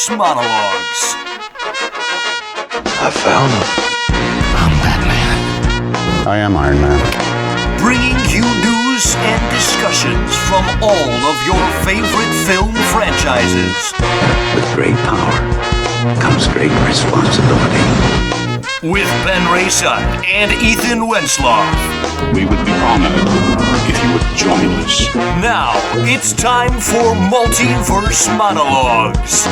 Multiverse Monologues. I found him. I'm Batman. I am Iron Man. Bringing you news and discussions from all of your favorite film franchises. With great power comes great responsibility. With Ben Rayson and Ethan Wentzloff. We would be honored if you would join us. Now, it's time for Multiverse Monologues.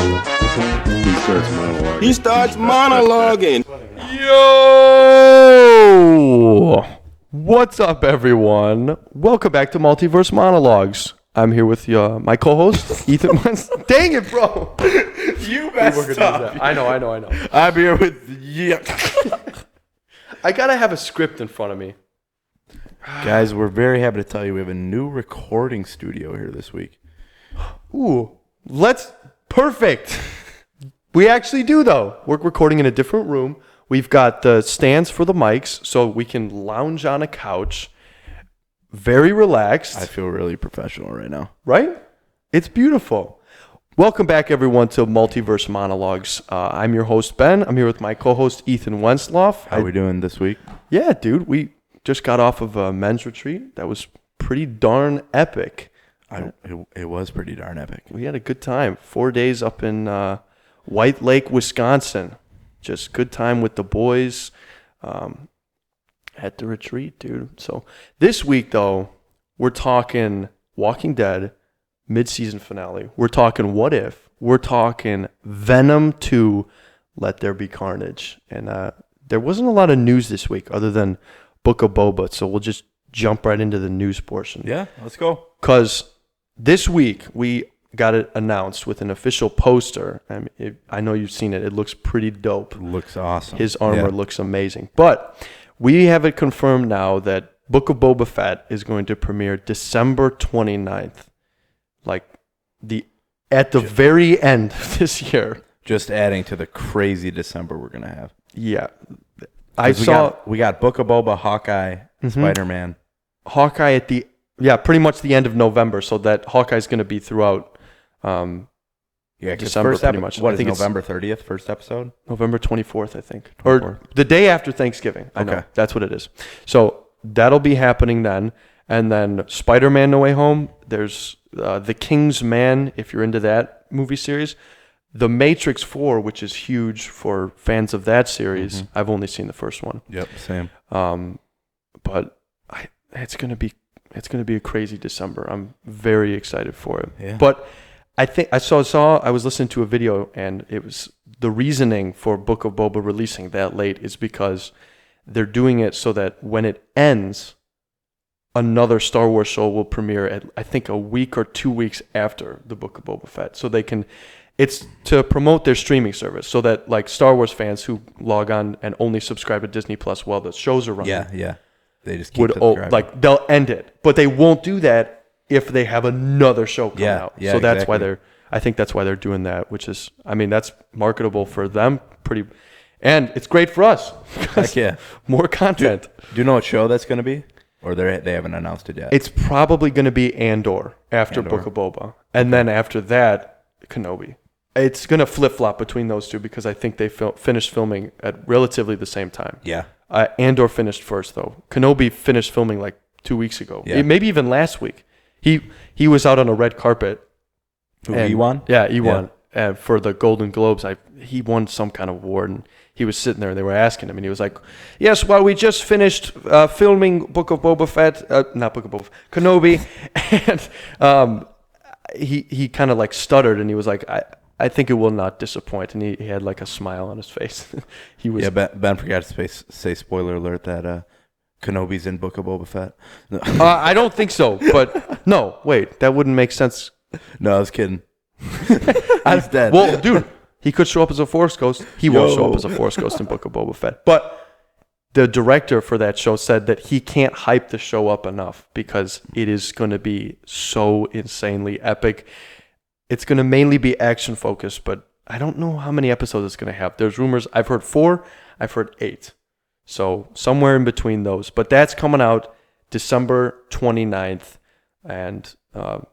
He starts monologuing. Yo! What's up, everyone? Welcome back to Multiverse Monologues. I'm here with my co-host, Ethan Wentz. Dang it, bro! You messed up. I know. I'm here with I gotta have a script in front of me. Guys, we're very happy to tell you we have a new recording studio here this week. Ooh, perfect. We actually do, though. We're recording in a different room. We've got the stands for the mics, so we can lounge on a couch. Very relaxed. I feel really professional right now. Right? It's beautiful. Welcome back, everyone, to Multiverse Monologues. I'm your host, Ben. I'm here with my co-host, Ethan Wentzloff. How are we doing this week? Yeah, dude. We just got off of a men's retreat. That was pretty darn epic. It was pretty darn epic. We had a good time. 4 days up in White Lake, Wisconsin. Just good time with the boys at the retreat, dude. So this week, though, we're talking Walking Dead mid-season finale. We're talking What If. We're talking Venom 2, Let There Be Carnage. And there wasn't a lot of news this week other than Book of Boba, so we'll just jump right into the news portion. Yeah, let's go. Because this week, we got it announced with an official poster. I know you've seen it. It looks pretty dope. Looks awesome. His armor looks amazing. But we have it confirmed now that Book of Boba Fett is going to premiere December 29th. At the very end of this year. Just adding to the crazy December we're going to have. Yeah. We got Book of Boba, Hawkeye, Spider-Man. Hawkeye pretty much the end of November, so that Hawkeye's going to be throughout December pretty much. What is November 30th, first episode? November 24th, I think. 24th. Or the day after Thanksgiving. I know. That's what it is. So that'll be happening then. And then Spider-Man No Way Home, there's The King's Man, if you're into that movie series. The Matrix 4, which is huge for fans of that series. I've only seen the first one. Yep, same. But it's gonna be a crazy December. I'm very excited for it. Yeah. But I think I was listening to a video, and it was the reasoning for Book of Boba releasing that late is because they're doing it so that when it ends, another Star Wars show will premiere at, I think, a week or 2 weeks after the Book of Boba Fett. So it's to promote their streaming service so that like Star Wars fans who log on and only subscribe to Disney Plus while the shows are running. Yeah. They just keep subscribing. They'll end it, but they won't do that if they have another show come out. Yeah, so that's exactly. why I think that's why they're doing that, which is, that's marketable for them and it's great for us. Heck yeah. More content. Do you know what show that's going to be? Or they haven't announced it yet? It's probably going to be Andor after Book of Boba. And then after that, Kenobi. It's going to flip-flop between those two because I think they finished filming at relatively the same time. Yeah. Andor finished first, though. Kenobi finished filming like 2 weeks ago. Yeah. Maybe even last week. He was out on a red carpet. Ewan? Yeah, Ewan. And for the Golden Globes, he won some kind of award, and he was sitting there, and they were asking him, and he was like, yes, well, we just finished filming Book of Boba Fett, not Book of Boba Fett, Kenobi, and he kind of like stuttered, and he was like, I think it will not disappoint, and he had like a smile on his face. Ben forgot to say spoiler alert that Kenobi's in Book of Boba Fett. No. I don't think so, but no, wait, that wouldn't make sense. No, I was kidding. He's dead. Well, dude, he could show up as a Force Ghost. He won't show up as a Force Ghost in Book of Boba Fett. But the director for that show said that he can't hype the show up enough because it is going to be so insanely epic. It's going to mainly be action focused, but I don't know how many episodes it's going to have. There's rumors. I've heard 4. I've heard 8. So somewhere in between those. But that's coming out December 29th. And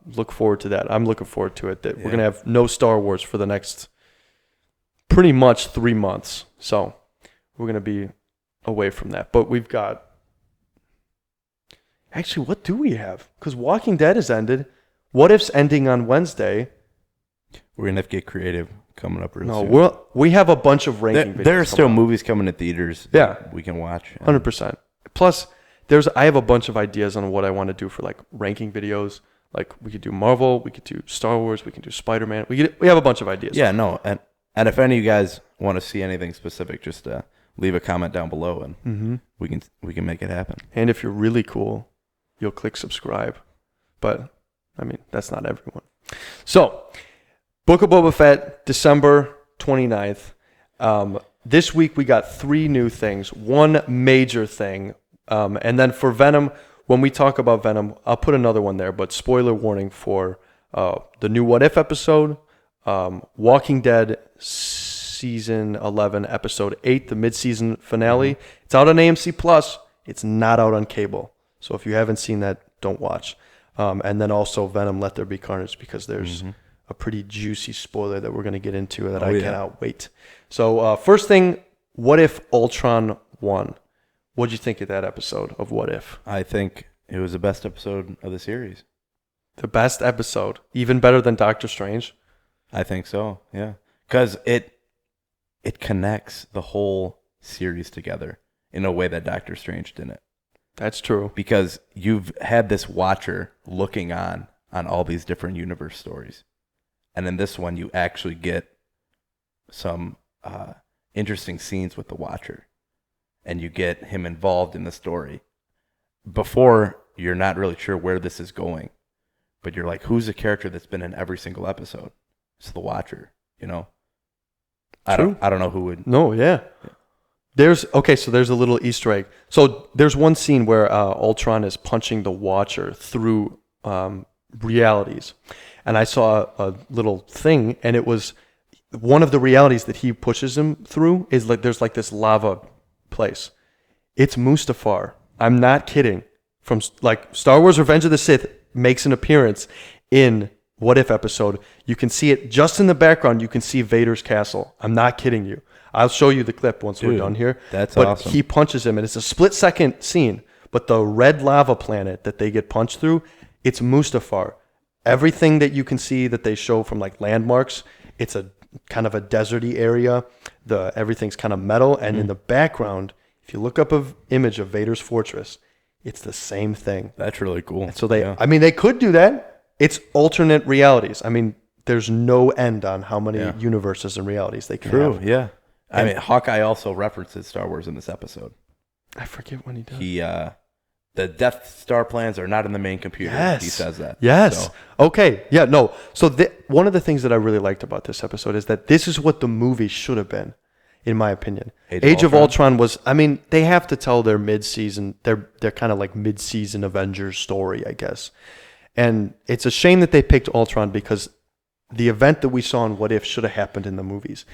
look forward to that. I'm looking forward to it. That we're going to have no Star Wars for the next pretty much 3 months. So we're going to be away from that. But we've got... Actually, what do we have? Because Walking Dead has ended. What If's ending on Wednesday. We're going to have to get creative coming up real soon. No, we have a bunch of ranking videos. There are still movies coming to theaters that we can watch. 100%. Plus, I have a bunch of ideas on what I want to do for like ranking videos. Like we could do Marvel, we could do Star Wars, we can do Spider-Man. We have a bunch of ideas. Yeah, no. And if any of you guys want to see anything specific, just leave a comment down below and we can make it happen. And if you're really cool, you'll click subscribe. But, I mean, that's not everyone. So, Book of Boba Fett, December 29th. This week we got 3 new things. One major thing. And then for Venom, when we talk about Venom, I'll put another one there. But spoiler warning for the new What If episode, Walking Dead Season 11, Episode 8, the mid-season finale. It's out on AMC+. It's not out on cable. So if you haven't seen that, don't watch. And then also Venom, Let There Be Carnage, because there's a pretty juicy spoiler that we're going to get into that I cannot wait. So first thing, What If Ultron won? What'd you think of that episode of What If? I think it was the best episode of the series. The best episode? Even better than Doctor Strange? I think so, yeah. Because it connects the whole series together in a way that Doctor Strange didn't. That's true. Because you've had this watcher looking on all these different universe stories. And in this one, you actually get some interesting scenes with the watcher. And you get him involved in the story. Before, you're not really sure where this is going. But you're like, who's the character that's been in every single episode? It's the watcher, you know? I don't know who would. No, yeah. There's a little Easter egg. So there's one scene where Ultron is punching the Watcher through realities, and I saw a little thing, and it was one of the realities that he pushes him through is like there's like this lava place. It's Mustafar. I'm not kidding. From like Star Wars: Revenge of the Sith makes an appearance in What If episode. You can see it just in the background. You can see Vader's castle. I'm not kidding you. I'll show you the clip once we're done here. That's awesome. But he punches him, and it's a split-second scene. But the red lava planet that they get punched through, it's Mustafar. Everything that you can see that they show from like landmarks, it's a kind of a deserty area. Everything's kind of metal, and in the background, if you look up an image of Vader's fortress, it's the same thing. That's really cool. And so they could do that. It's alternate realities. I mean, there's no end on how many universes and realities they can have. Yeah. I mean, Hawkeye also references Star Wars in this episode. I forget when he does. The Death Star plans are not in the main computer. Yes. He says that. Yes. So. Okay. Yeah, no. So one of the things that I really liked about this episode is that this is what the movie should have been, in my opinion. Age of Ultron was, I mean, they have to tell their mid-season, they're kind of like mid-season Avengers story, I guess. And it's a shame that they picked Ultron because the event that we saw in What If should have happened in the movies.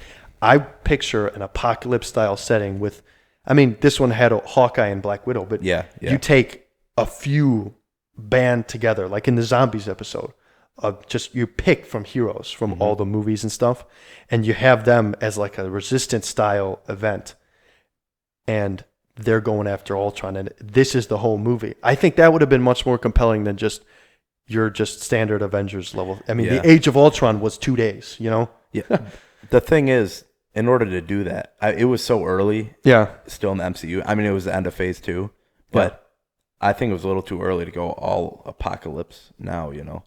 I picture an apocalypse-style setting with, I mean, this one had a Hawkeye and Black Widow, but you take a few band together, like in the Zombies episode, you pick from heroes from all the movies and stuff, and you have them as like a resistance-style event, and they're going after Ultron, and this is the whole movie. I think that would have been much more compelling than just standard Avengers level. I mean, the Age of Ultron was 2 days, you know? Yeah. The thing is, in order to do that, it was so early. Still in the MCU. I mean, it was the end of Phase 2, but I think it was a little too early to go all apocalypse now. You know,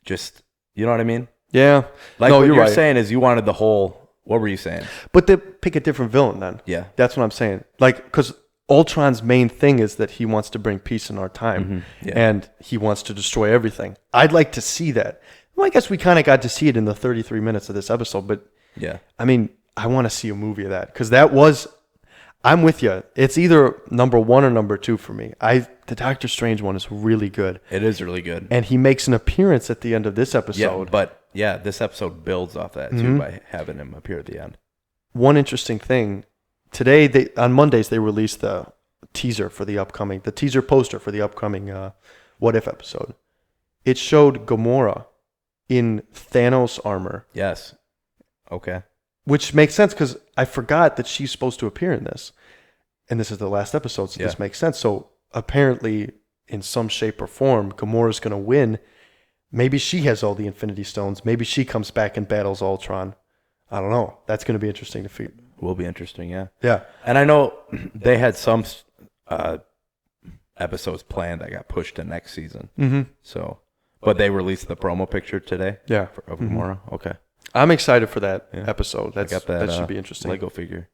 just you know what I mean? Yeah. Like no, what you're saying is you wanted the whole. What were you saying? But they pick a different villain then. Yeah, that's what I'm saying. Like because Ultron's main thing is that he wants to bring peace in our time, and he wants to destroy everything. I'd like to see that. Well, I guess we kind of got to see it in the 33 minutes of this episode, but I mean, I want to see a movie of that because I'm with you. It's either number 1 or number 2 for me. The Doctor Strange one is really good. It is really good. And he makes an appearance at the end of this episode. This episode builds off that too by having him appear at the end. One interesting thing, today, on Mondays, they released the teaser poster for the upcoming What If episode. It showed Gamora in Thanos armor. Yes. Okay. which makes sense because I forgot that she's supposed to appear in this. And this is the last episode, so this makes sense. So apparently, in some shape or form, Gamora's going to win. Maybe she has all the Infinity Stones. Maybe she comes back and battles Ultron. I don't know. That's going to be interesting to figure. Will be interesting, yeah. Yeah. And I know they had some episodes planned that got pushed to next season. Mm-hmm. So, but they released the promo picture today. Yeah. Of Gamora. Okay. I'm excited for that episode. That should be interesting. Lego figure.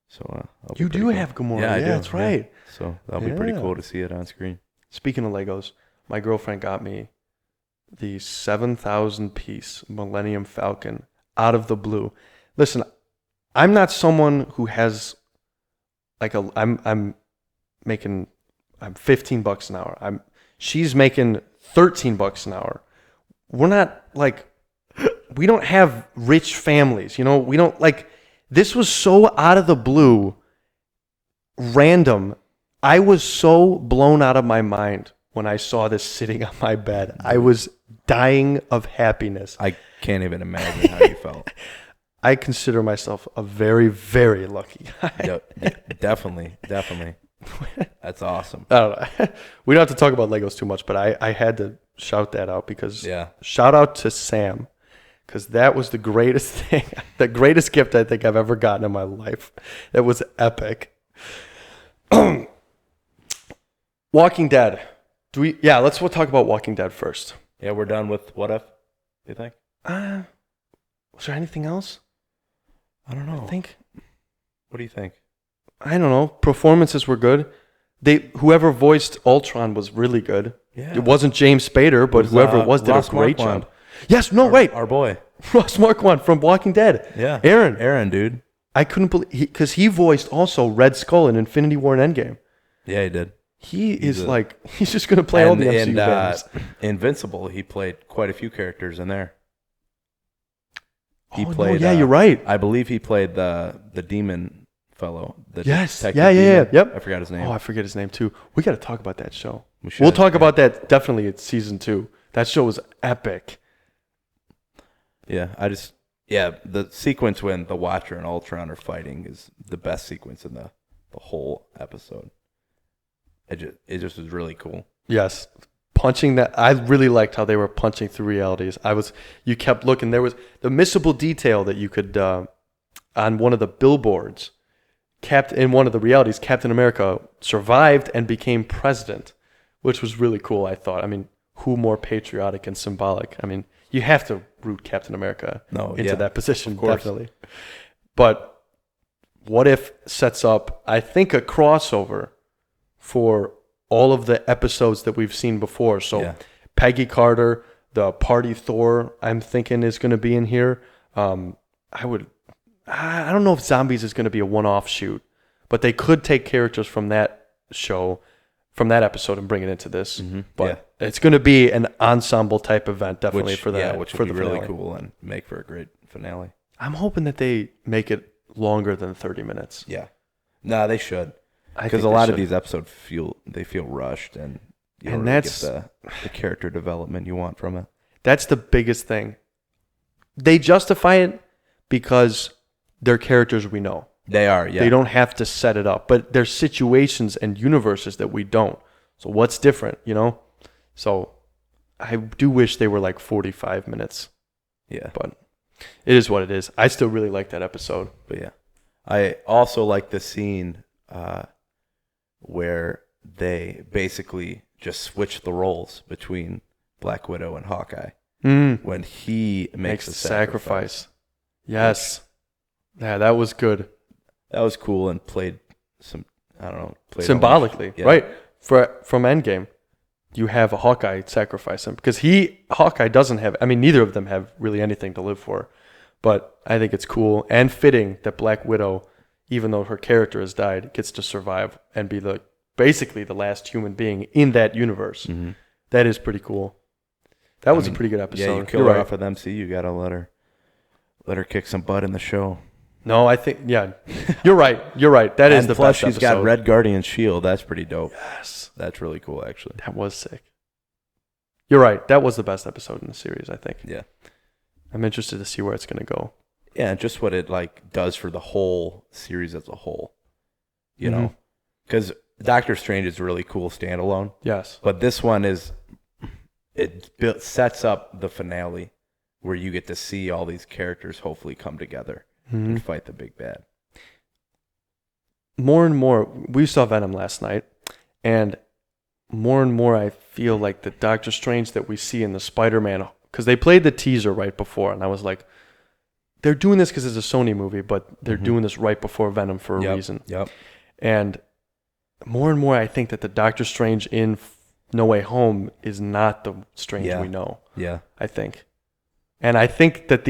So you do have Gamora. Yeah, I do. That's right. Yeah. So that'll be pretty cool to see it on screen. Speaking of Legos, my girlfriend got me the 7,000 piece Millennium Falcon out of the blue. Listen, I'm not someone who has like I'm making $15 an hour. She's making $13 an hour. We're not like, we don't have rich families, you know? We don't like, this was so out of the blue, random. I was so blown out of my mind when I saw this sitting on my bed. I was dying of happiness. I can't even imagine how you felt. I consider myself a very, very lucky guy. Definitely. That's awesome. I don't know. We don't have to talk about Legos too much, but I had to shout that out because shout out to Sam, because that was the greatest thing, the greatest gift I think I've ever gotten in my life. It was epic. Walking Dead. Let's talk about Walking Dead first. Yeah, we're done with What If, you think? Was there anything else? I don't know. I think. What do you think? I don't know. Performances were good. Whoever voiced Ultron was really good. Yeah. It wasn't James Spader, but whoever it was did Ross a great Marquand. job. Yes, no, wait. Our boy. Ross Marquand from Walking Dead. Yeah. Aaron, dude. I couldn't believe, because he voiced also Red Skull in Infinity War and Endgame. Yeah, he did. He's just going to play all the MCU banners. Invincible, he played quite a few characters in there. He played. No, you're right. I believe he played the demon fellow. Yes. Yeah. Demon. Yep. I forgot his name. Oh, I forget his name too. We got to talk about that show. We'll talk about that definitely at season 2. That show was epic. Yeah, the sequence when the Watcher and Ultron are fighting is the best sequence in the whole episode. It just was really cool. Yes. Punching that, I really liked how they were punching through realities. You kept looking. There was the missable detail that you could, on one of the billboards, in one of the realities, Captain America survived and became president, which was really cool, I thought. I mean, who more patriotic and symbolic? I mean, you have to root Captain America into that position, definitely. But What If sets up, I think, a crossover for all of the episodes that we've seen before. So Peggy Carter, the Party Thor, I'm thinking is going to be in here. I don't know if Zombies is going to be a one-off shoot, but they could take characters from that show, from that episode, and bring it into this. Mm-hmm. But it's going to be an ensemble type event, definitely, for that. Which would be really cool and make for a great finale. I'm hoping that they make it longer than 30 minutes. Yeah. No, they should. Because a lot of these episodes feel rushed, and you don't really get the character development you want from it. That's the biggest thing. They justify it because they're characters we know. They are, yeah. They don't have to set it up, but there's situations and universes that we don't. So what's different, you know? So I do wish they were like 45 minutes. Yeah. But it is what it is. I still really like that episode. But yeah. I also like the scene where they basically just switch the roles between Black Widow and Hawkeye when he makes a sacrifice. Yes. Yeah, that was good. That was cool and played some, I don't know. Symbolically, right? From Endgame, you have a Hawkeye sacrifice him. Because Hawkeye doesn't have, I mean, neither of them have really anything to live for. But I think it's cool and fitting that Black Widow, even though her character has died, gets to survive and be basically the last human being in that universe. Mm-hmm. That is pretty cool. That was a pretty good episode. Yeah, you kill her off with MC. You gotta let her kick some butt in the show. No, I think you're right. You're right. That is the plus best she's episode. got Red Guardian's shield. That's pretty dope. Yes, that's really cool. Actually, that was sick. You're right. That was the best episode in the series, I think. Yeah, I'm interested to see where it's gonna go. Yeah, and just what it like does for the whole series as a whole. You know, because Doctor Strange is really cool standalone. Yes. But this one sets up the finale where you get to see all these characters hopefully come together and fight the big bad. More and more, we saw Venom last night, and more I feel like the Doctor Strange that we see in the Spider-Man, because they played the teaser right before, and I was like, they're doing this because it's a Sony movie, but they're doing this right before Venom for a reason. Yep. And more I think that the Doctor Strange in No Way Home is not the Strange we know. Yeah. I think. And I think that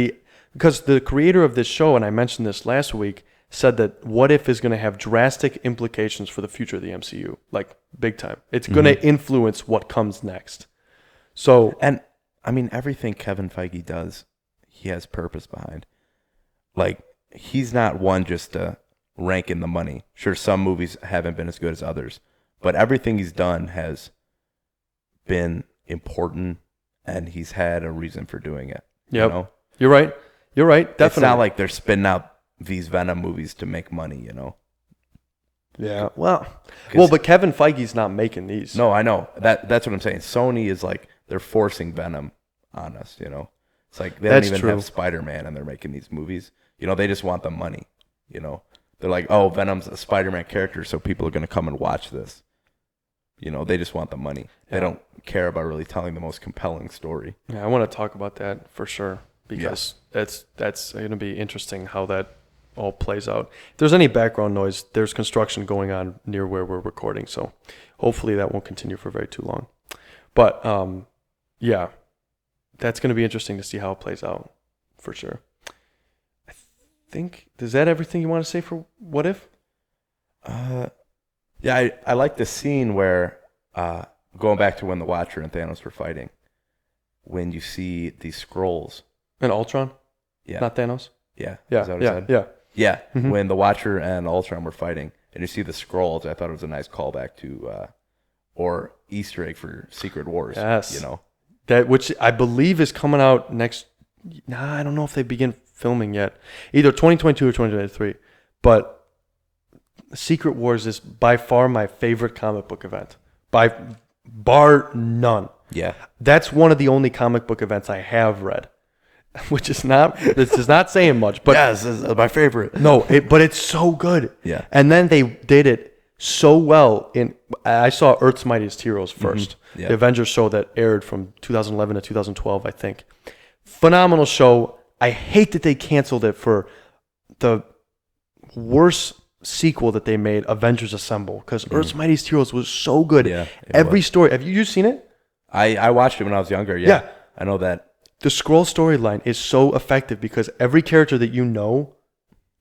because the creator of this show, and I mentioned this last week, said that What If is going to have drastic implications for the future of the MCU, like big time. It's going to influence what comes next. So, and I mean, everything Kevin Feige does, he has purpose behind. Like, he's not one just to rank in the money. Sure, some movies haven't been as good as others, but everything he's done has been important, and he's had a reason for doing it. Yep. You know? You're right. Definitely. It's not like they're spinning out these Venom movies to make money, you know? Yeah. Well, but Kevin Feige's not making these. No, I know. That's what I'm saying. Sony is like, they're forcing Venom on us, you know? It's like they don't even have Spider-Man and they're making these movies. You know, they just want the money, you know? They're like, oh, Venom's a Spider-Man character, so people are going to come and watch this. You know, they just want the money. They don't care about really telling the most compelling story. Yeah, I want to talk about that for sure, because that's going to be interesting how that all plays out. If there's any background noise, there's construction going on near where we're recording, so hopefully that won't continue for very too long. But yeah, that's going to be interesting to see how it plays out for sure. I think, is that everything you want to say for What If? Yeah, I like the scene where, going back to when the Watcher and Thanos were fighting, when you see these scrolls. And Ultron? Yeah. Not Thanos? Yeah. Yeah. Is that what I said? Yeah. When the Watcher and Ultron were fighting, and you see the scrolls, I thought it was a nice callback to, or Easter egg for Secret Wars. Yes. You know? That, which I believe is coming out next. Nah, I don't know if they begin filming yet. Either 2022 or 2023. But Secret Wars is by far my favorite comic book event. By bar none. Yeah. That's one of the only comic book events I have read. Which is not, this is not saying much. But yes, this is my favorite. No, but it's so good. Yeah. And then they did it so well. I saw Earth's Mightiest Heroes first. Yeah. The Avengers show that aired from 2011 to 2012, I think. Phenomenal show. I hate that they canceled it for the worst sequel that they made, Avengers Assemble, because Earth's Mightiest Heroes was so good. Yeah, every story. Have you seen it? I watched it when I was younger. Yeah. I know that. The Skrull storyline is so effective because every character that you know,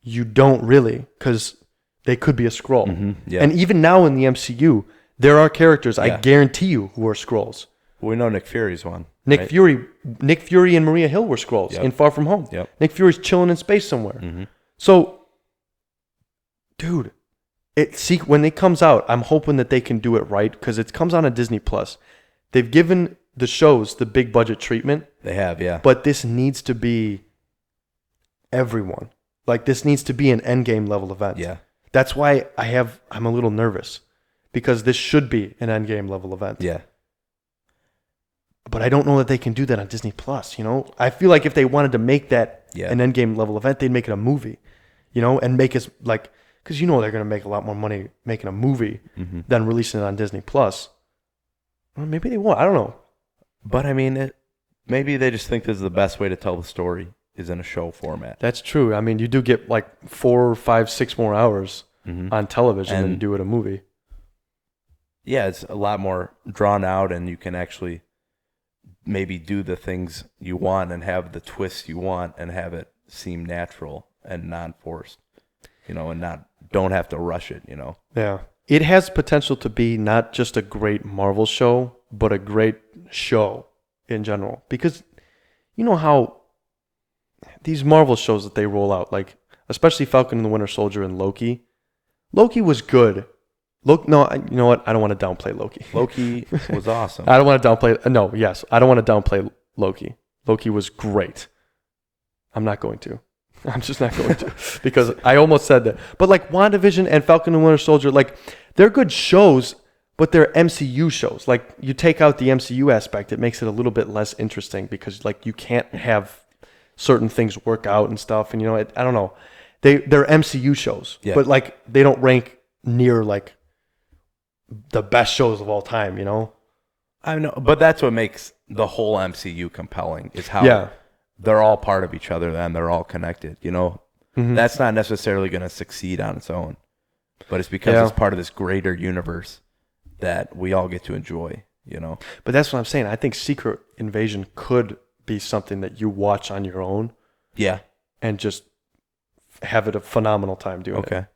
you don't really, because they could be a Skrull. Yeah. And even now in the MCU, there are characters, I guarantee you, who are Skrulls. Well, we know Nick Fury's one. Nick Fury and Maria Hill were Skrulls in Far From Home. Yep. Nick Fury's chilling in space somewhere. So, dude, when it comes out, I'm hoping that they can do it right because it comes on Disney Plus. They've given the shows the big budget treatment. They have, yeah. But this needs to be everyone. Like, this needs to be an endgame level event. Yeah. That's why I'm a little nervous because this should be an endgame level event. Yeah. But I don't know that they can do that on Disney Plus, you know? I feel like if they wanted to make that an endgame level event, they'd make it a movie, you know, and make it like, because you know they're going to make a lot more money making a movie than releasing it on Disney Plus. Well, maybe they won't. I don't know. But I mean, maybe they just think this is the best way to tell the story is in a show format. That's true. I mean, you do get like 4, 5, 6 more hours on television than you do at a movie. Yeah, it's a lot more drawn out, and you can actually maybe do the things you want and have the twists you want and have it seem natural and non-forced, you know, and don't have to rush it, you know. Yeah. It has potential to be not just a great Marvel show, but a great show in general. Because you know how these Marvel shows that they roll out, like especially Falcon and the Winter Soldier and Loki. Loki was good. No, you know what? I don't want to downplay Loki. Loki was awesome. I don't want to downplay. No, yes, I don't want to downplay Loki. Loki was great. I'm not going to. I'm just not going to because I almost said that. But like WandaVision and Falcon and Winter Soldier, like they're good shows, but they're MCU shows. Like you take out the MCU aspect, it makes it a little bit less interesting because like you can't have certain things work out and stuff. And you know, I don't know. They're MCU shows, but like they don't rank near like the best shows of all time. You know. I know, but that's what makes the whole MCU compelling is how they're all part of each other and they're all connected, you know? That's not necessarily going to succeed on its own, but it's because it's part of this greater universe that we all get to enjoy, you know? But that's what I'm saying. I think Secret Invasion could be something that you watch on your own. Yeah. And just have it a phenomenal time doing it.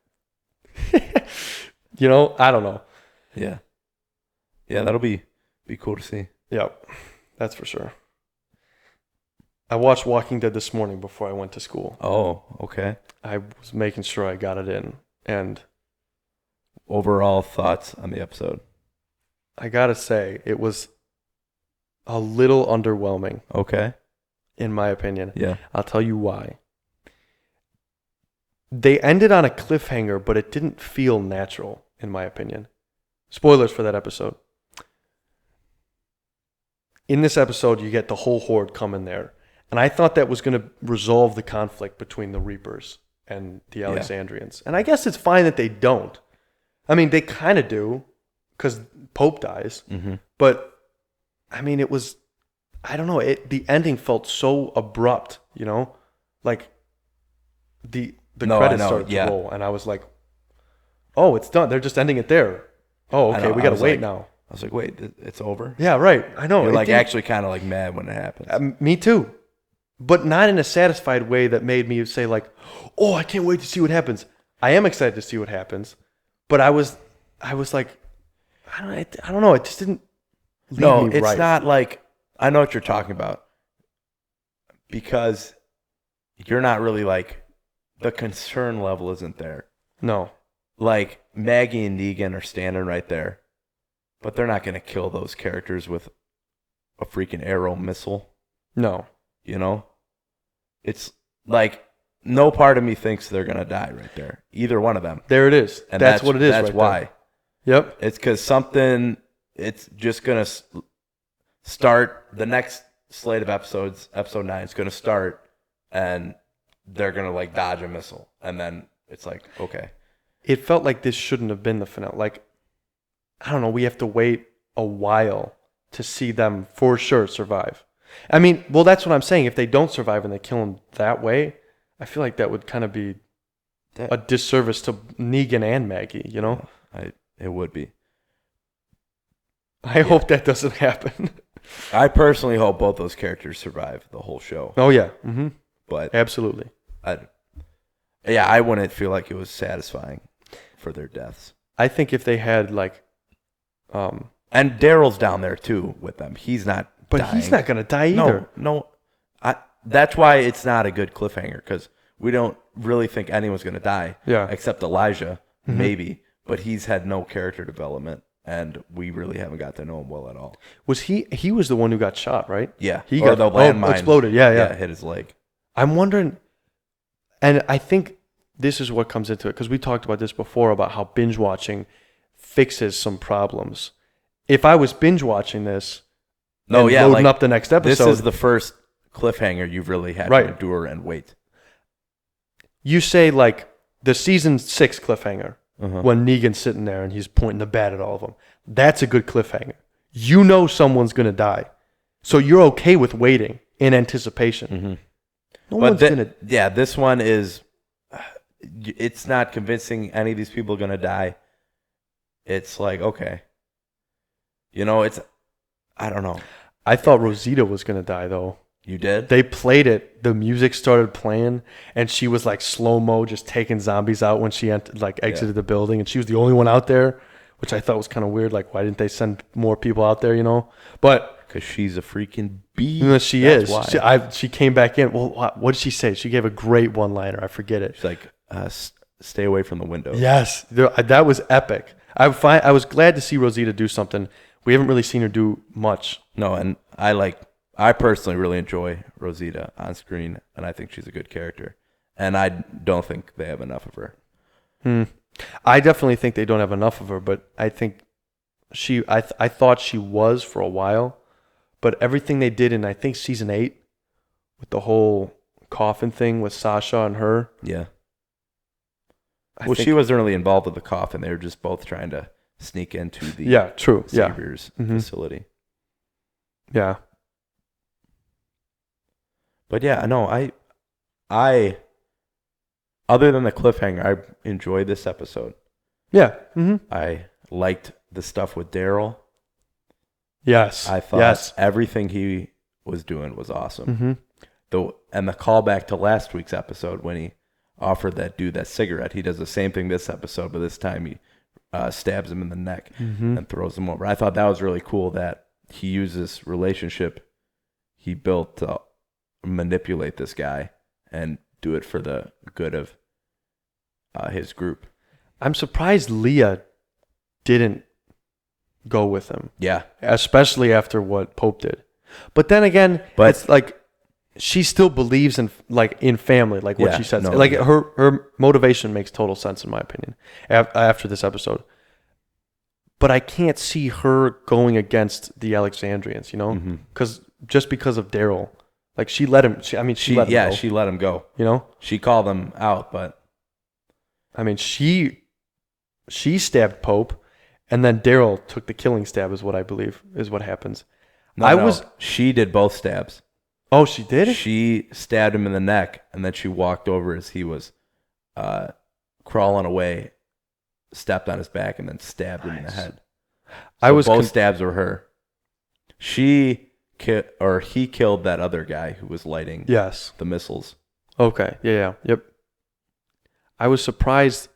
You know, I don't know. Yeah. Yeah, that'll be cool to see. Yep, that's for sure. I watched Walking Dead this morning before I went to school. Oh, okay. I was making sure I got it in. And overall thoughts on the episode? I gotta say, it was a little underwhelming. Okay. In my opinion. Yeah. I'll tell you why. They ended on a cliffhanger, but it didn't feel natural, in my opinion. Spoilers for that episode. In this episode, you get the whole horde coming there. And I thought that was going to resolve the conflict between the Reapers and the Alexandrians. And I guess it's fine that they don't. I mean, they kind of do because Pope dies. But, I mean, it was, I don't know, the ending felt so abrupt, you know? Like, the credits started to roll. And I was like, oh, it's done. They're just ending it there. Oh, okay, we got to wait now. I was like, wait, it's over? Yeah, right. I know. You're like actually kind of like mad when it happens. Me too. But not in a satisfied way that made me say like, oh, I can't wait to see what happens. I am excited to see what happens. But I was like, I don't know. It just didn't leave me right. No, it's not like, I know what you're talking about. Because you're not really like, the concern level isn't there. No. Like, Maggie and Negan are standing right there. But they're not going to kill those characters with a freaking arrow missile. No. You know? It's like, no part of me thinks they're going to die right there. Either one of them. There it is. And that's what it is. That's right why. There. Yep. It's because it's just going to start, the next slate of episodes, episode 9 is going to start, and they're going to like dodge a missile. And then it's like, okay. It felt like this shouldn't have been the finale. Like, I don't know, we have to wait a while to see them for sure survive. I mean, well, that's what I'm saying. If they don't survive and they kill them that way, I feel like that would kind of be a disservice to Negan and Maggie, you know? It would be. I hope that doesn't happen. I personally hope both those characters survive the whole show. Oh, yeah. But absolutely. I wouldn't feel like it was satisfying for their deaths. I think if they had like... and Daryl's down there too with them. He's not dying. He's not going to die either. No. That's why it's not a good cliffhanger, because we don't really think anyone's going to die. Yeah. Except Elijah, maybe. But he's had no character development, and we really haven't got to know him well at all. Was he was the one who got shot, right? Yeah. He got the landmine. Exploded. Yeah. Hit his leg. I'm wondering, and I think this is what comes into it, because we talked about this before about how binge watching fixes some problems. If I was binge watching this, loading up the next episode, this is the first cliffhanger you've really had to endure and wait. You say like the season 6 cliffhanger when Negan's sitting there and he's pointing the bat at all of them. That's a good cliffhanger. You know someone's gonna die, so you're okay with waiting in anticipation. No one's gonna. Yeah, this one is. It's not convincing any of these people are gonna die. It's like, okay. You know, I don't know. I thought Rosita was going to die, though. You did? They played it. The music started playing, and she was like slow-mo, just taking zombies out when she exited the building, and she was the only one out there, which I thought was kind of weird. Like, why didn't they send more people out there, you know? But because she's a freaking beast. You know, she is. She came back in. Well, what did she say? She gave a great one-liner. I forget it. She's like, stay away from the window. Yes. That was epic. I was glad to see Rosita do something. We haven't really seen her do much. No, and I personally really enjoy Rosita on screen, and I think she's a good character. And I don't think they have enough of her. I definitely think they don't have enough of her, but I think I thought she was for a while, but everything they did in, I think, season 8 with the whole coffin thing with Sasha and her. Yeah. I think she wasn't really involved with the coffin. They were just both trying to sneak into the Savior's facility. Yeah. But yeah, no, I other than the cliffhanger, I enjoyed this episode. Yeah. Mm-hmm. I liked the stuff with Daryl. Yes. I thought everything he was doing was awesome. Mm-hmm. And the callback to last week's episode when he offered that dude that cigarette, he does the same thing this episode, but this time he stabs him in the neck and throws him over. I thought that was really cool that he used this relationship he built to manipulate this guy and do it for the good of his group. I'm surprised Leah didn't go with him. Yeah. Especially after what Pope did. But then again, it's like she still believes in family, like what she says. No, like her motivation makes total sense in my opinion after this episode. But I can't see her going against the Alexandrians, you know? Because of Daryl. Like she let him. She let him go. She let him go. You know, she called him out, but I mean, she stabbed Pope, and then Daryl took the killing stab. Is what I believe is what happens. She did both stabs. Oh, she did? She stabbed him in the neck, and then she walked over as he was crawling away, stepped on his back, and then stabbed him in the head. So both stabs were her. He killed that other guy who was lighting the missiles. Okay. Yeah. Yep. I was surprised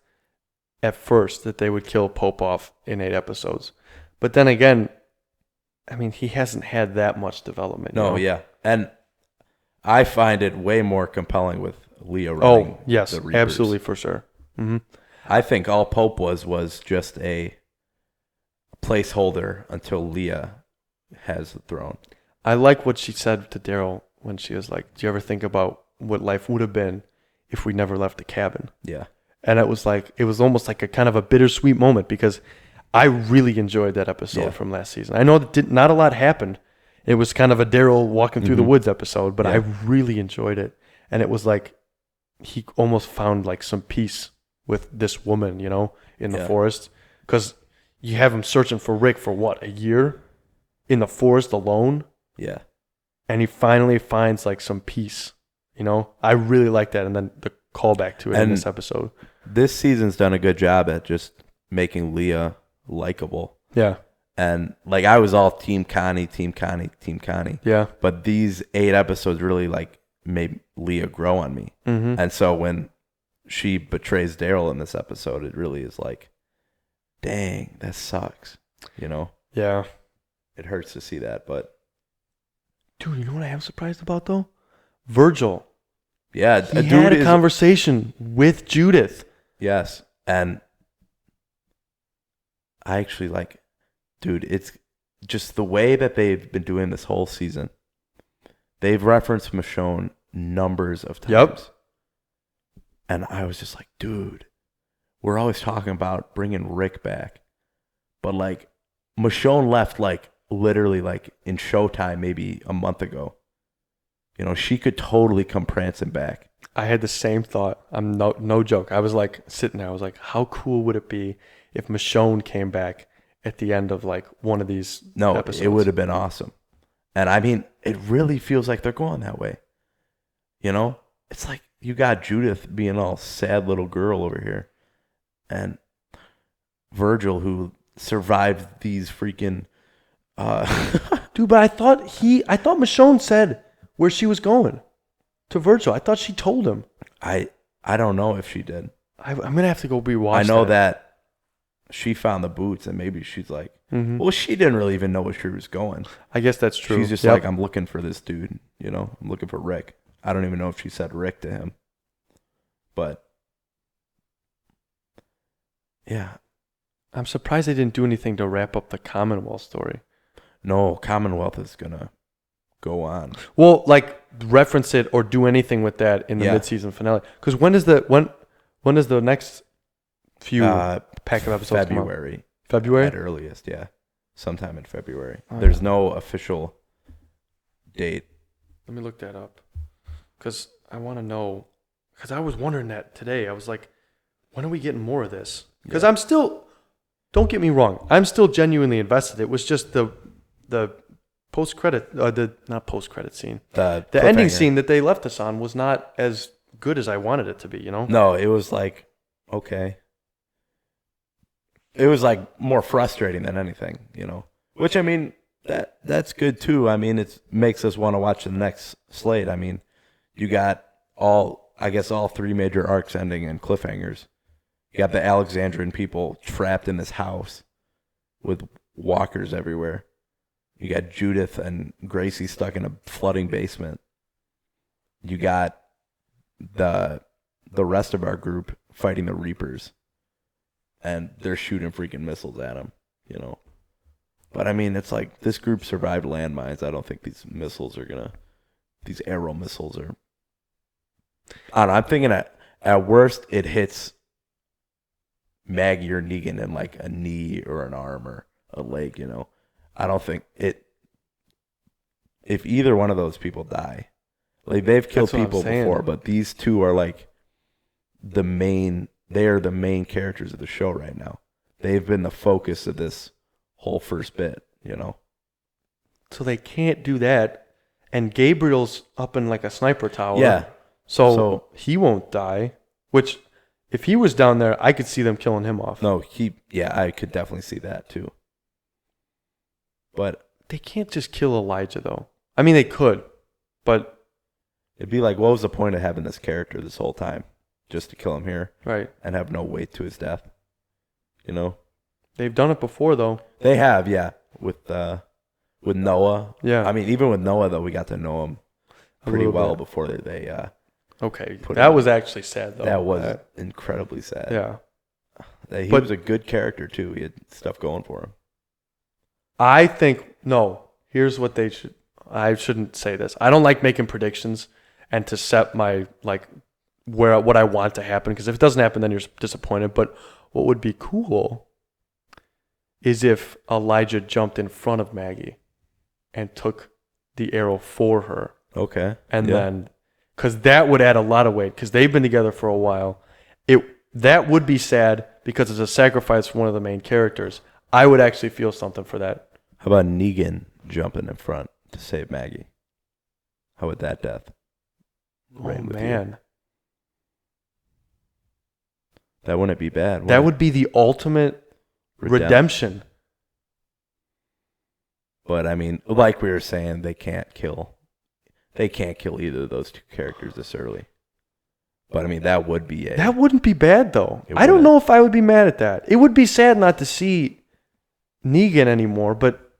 at first that they would kill Pope off in 8 episodes. But then again, I mean, he hasn't had that much development. No, you know? Yeah. And I find it way more compelling with Leah running. Oh, yes. The Reapers. Absolutely, for sure. Mm-hmm. I think all Pope was just a placeholder until Leah has the throne. I like what she said to Daryl when she was like, do you ever think about what life would have been if we never left the cabin? Yeah. And it was almost like a kind of a bittersweet moment because I really enjoyed that episode from last season. I know that not a lot happened. It was kind of a Daryl walking through the woods episode, but I really enjoyed it. And it was like he almost found like some peace with this woman, you know, in the forest. Because you have him searching for Rick for what, a year in the forest alone? Yeah. And he finally finds like some peace, you know? I really like that. And then the callback to it in this episode. This season's done a good job at just making Leah likable. Yeah. And like I was all Team Connie. Yeah. But these 8 episodes really like made Leah grow on me. Mm-hmm. And so when she betrays Daryl in this episode, it really is like, dang, that sucks. You know? Yeah. It hurts to see that, but dude, you know what I am surprised about though? Virgil. Yeah, he had a conversation with Judith. Yes, and I actually like, dude, it's just the way that they've been doing this whole season. They've referenced Michonne numbers of times. Yep. And I was just like, dude, we're always talking about bringing Rick back. But like, Michonne left like literally like in Showtime maybe a month ago. You know, she could totally come prancing back. I had the same thought. I'm no joke. I was like sitting there. I was like, how cool would it be if Michonne came back at the end of like one of these episodes? It would have been awesome. And I mean, it really feels like they're going that way. You know, it's like you got Judith being all sad little girl over here, and Virgil who survived these freaking. Dude, but I thought Michonne said where she was going to Virgil. I thought she told him. I don't know if she did. I'm gonna have to go rewatch. I know that she found the boots, and maybe she's like, well, she didn't really even know where she was going. I guess that's true. She's just like, I'm looking for this dude. You know, I'm looking for Rick. I don't even know if she said Rick to him, but yeah, I'm surprised they didn't do anything to wrap up the Commonwealth story. No, Commonwealth is gonna go on. Well, like reference it or do anything with that in the mid-season finale. Because when is the next few pack of episodes come out? February at earliest. Yeah, sometime in February. There's no official date. Let me look that up because I want to know. Because I was wondering that today. I was like, when are we getting more of this? Because I'm still. Don't get me wrong. I'm still genuinely invested. It was just the post-credit, not post-credit scene. The ending scene that they left us on was not as good as I wanted it to be, you know? No, it was like, okay. It was like more frustrating than anything, you know? Which, I mean, that's good too. I mean, it makes us want to watch the next slate. I mean, you got all 3 major arcs ending in cliffhangers. You got the Alexandrian people trapped in this house with walkers everywhere. You got Judith and Gracie stuck in a flooding basement. You got the rest of our group fighting the Reapers, and they're shooting freaking missiles at them, you know. But I mean, it's like this group survived landmines. I don't think these arrow missiles are. I don't know, I'm thinking at worst it hits Maggie or Negan in like a knee or an arm or a leg, you know. I don't think it. If either one of those people die, like they've killed people before, but these two are like the main. They are the main characters of the show right now. They've been the focus of this whole first bit, you know. So they can't do that, and Gabriel's up in like a sniper tower. Yeah. So he won't die. Which, if he was down there, I could see them killing him off. No, I could definitely see that too. But they can't just kill Elijah, though. I mean, they could, but it'd be like, what was the point of having this character this whole time? Just to kill him here, right? And have no weight to his death, you know. They've done it before, though. They have, yeah. With Noah, yeah. I mean, even with Noah, though, we got to know him pretty well before they. Okay, that was actually sad, though. That was incredibly sad. Yeah, he was a good character too. He had stuff going for him. I think no. Here's what they should. I shouldn't say this. I don't like making predictions and to set my what I want to happen, because if it doesn't happen, then you're disappointed. But what would be cool is if Elijah jumped in front of Maggie and took the arrow for her. Okay. And then, because that would add a lot of weight, because they've been together for a while. That would be sad because it's a sacrifice for one of the main characters. I would actually feel something for that. How about Negan jumping in front to save Maggie? How would that death? Oh, man. That wouldn't be bad. That would be the ultimate redemption. But I mean, like we were saying, they can't kill either of those two characters this early. But I mean, that would be that wouldn't be bad, though. I don't know if I would be mad at that. It would be sad not to see Negan anymore, but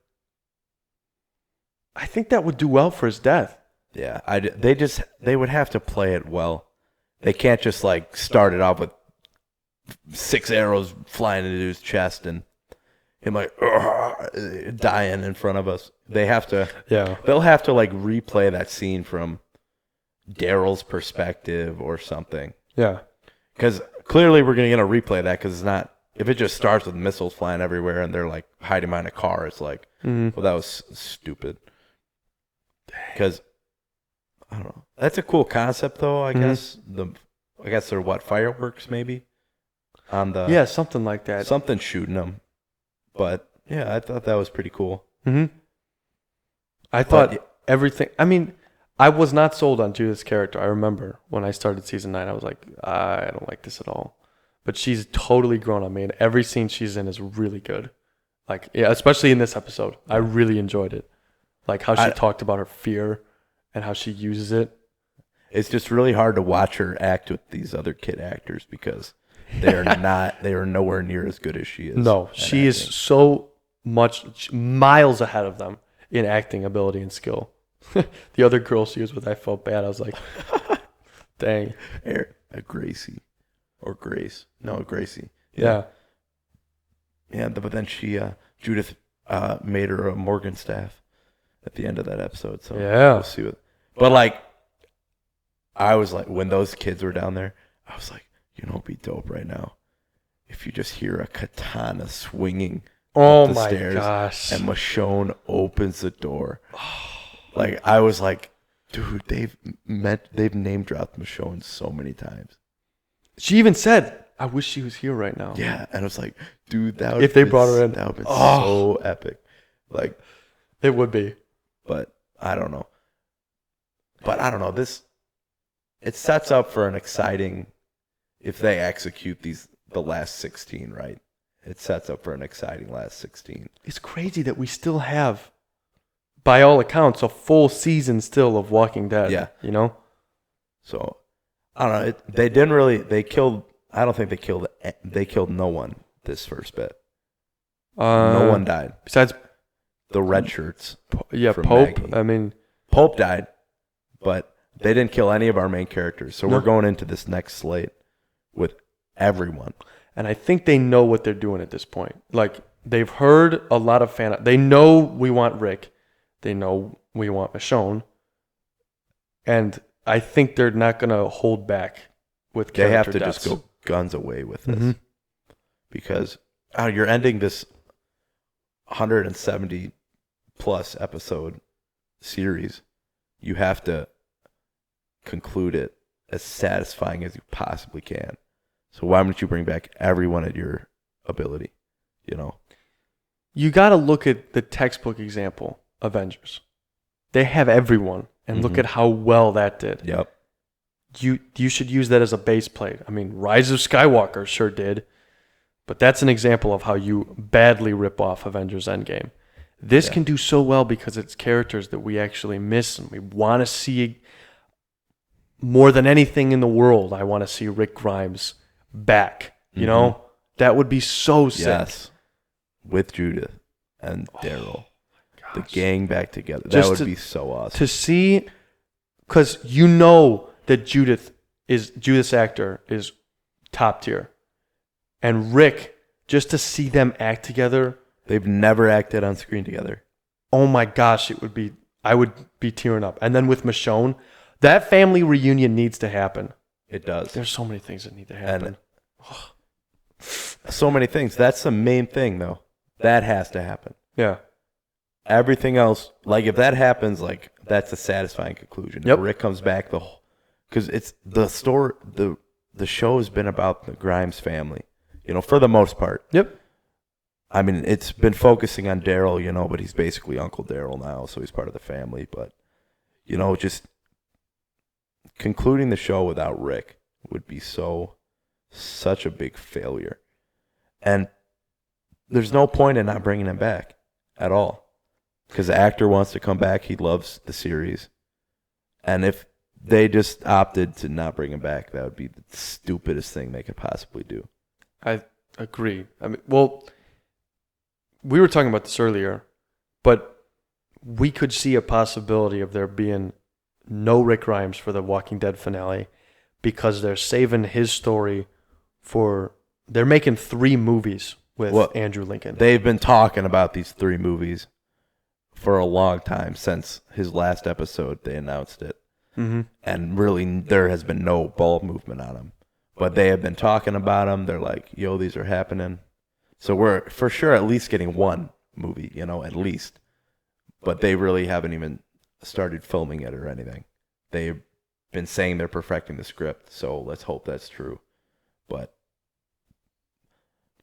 I think that would do well for his death. Yeah, they would have to play it well. They can't just like start it off with 6 arrows flying into his chest and him like dying in front of us. They have to. Yeah. They'll have to like replay that scene from Daryl's perspective or something. Yeah. Because clearly we're gonna replay that, because it's not. If it just starts with missiles flying everywhere and they're like hiding behind a car, it's like, well, that was stupid. Because I don't know. That's a cool concept, though. I guess they're fireworks maybe on the something like that. Something shooting them. But yeah, I thought that was pretty cool. Mm-hmm. I thought everything. I mean, I was not sold on Judith's character. I remember when I started season 9, I was like, I don't like this at all. But she's totally grown on me, and every scene she's in is really good. Like, yeah, especially in this episode, I really enjoyed it. Like how she talked about her fear and how she uses it. It's just really hard to watch her act with these other kid actors because they are nowhere near as good as she is. No, she is so much miles ahead of them in acting ability and skill. The other girl she was with, I felt bad. I was like, dang. Gracie. Or Grace. No, Gracie. Yeah. Yeah, but then Judith made her a Morgan staff. at the end of that episode. So Yeah. we'll see what. But like, I was like, when those kids were down there, I was like, you know, it'd be dope right now if you just hear a katana swinging Oh up the my stairs, gosh. and Michonne opens the door. Like, I was like, dude, they've name dropped Michonne so many times. She even said, I wish she was here right now. Yeah, and I was like, dude, that would If they brought her in. that would be so epic. Like, It would be. but I don't know. This, it sets up for an exciting, if they execute the last 16 right, it sets up for an exciting last 16. It's crazy that we still have, by all accounts, a full season still of Walking Dead. Yeah. You know? So I don't know. They didn't really. They killed. I don't think they killed. They killed no one this first bit. No one died. Besides, The red shirts. yeah, from Pope. Maggie. I mean, Pope died, but they didn't kill any of our main characters. So No. we're going into this next slate with everyone. and I think they know what they're doing at this point. Like, they've heard a lot of they know we want Rick. They know we want Michonne. And I think they're not going to hold back with They have character to deaths. just go guns away with this Mhm. because you're ending this 170 plus episode series. You have to conclude it as satisfying as you possibly can. So why wouldn't you bring back everyone at your ability? You know, You got to look at the textbook example, Avengers. They have everyone, and look Mhm. at how well that did. Yep. You should use that as a base plate. I mean, Rise of Skywalker sure did, but that's an example of how you badly rip off Avengers Endgame. This Yeah. can do so well because it's characters that we actually miss and we want to see more than anything in the world. I want to see Rick Grimes back. You know, that would be so sick. Yes. With Judith and Daryl. The Gosh. gang back together. That Just would to- be so awesome. To see, because you know that Judith's actor is top tier, and Rick, just to see them act together, They've never acted on screen together. oh my gosh, I would be tearing up. And then with Michonne, that family reunion needs to happen. It does. There's so many things that need to happen. So many things. That's the main thing, though. That has to happen. Yeah. Everything else, like if that happens, like that's a satisfying conclusion. Yep. If Rick comes back, because it's the story. The show has been about the Grimes family, you know, for the most part. Yep. I mean, it's been focusing on Daryl, you know, but he's basically Uncle Daryl now, so he's part of the family. But you know, just concluding the show without Rick would be such a big failure, and there's no point in not bringing him back at all. Because the actor wants to come back. He loves the series. And if they just opted to not bring him back, that would be the stupidest thing they could possibly do. I agree. I mean, well, we were talking about this earlier, but we could see a possibility of there being no Rick Grimes for the Walking Dead finale because they're saving his story they're making 3 movies with Well, Andrew Lincoln. They've been talking about these 3 movies for a long time. Since his last episode, they announced it. Mm-hmm. And really, there has been no ball movement on them. But they have been talking about them. They're like, yo, these are happening. So we're for sure at least getting 1 movie, you know, at least. But they really haven't even started filming it or anything. They've been saying they're perfecting the script, so let's hope that's true.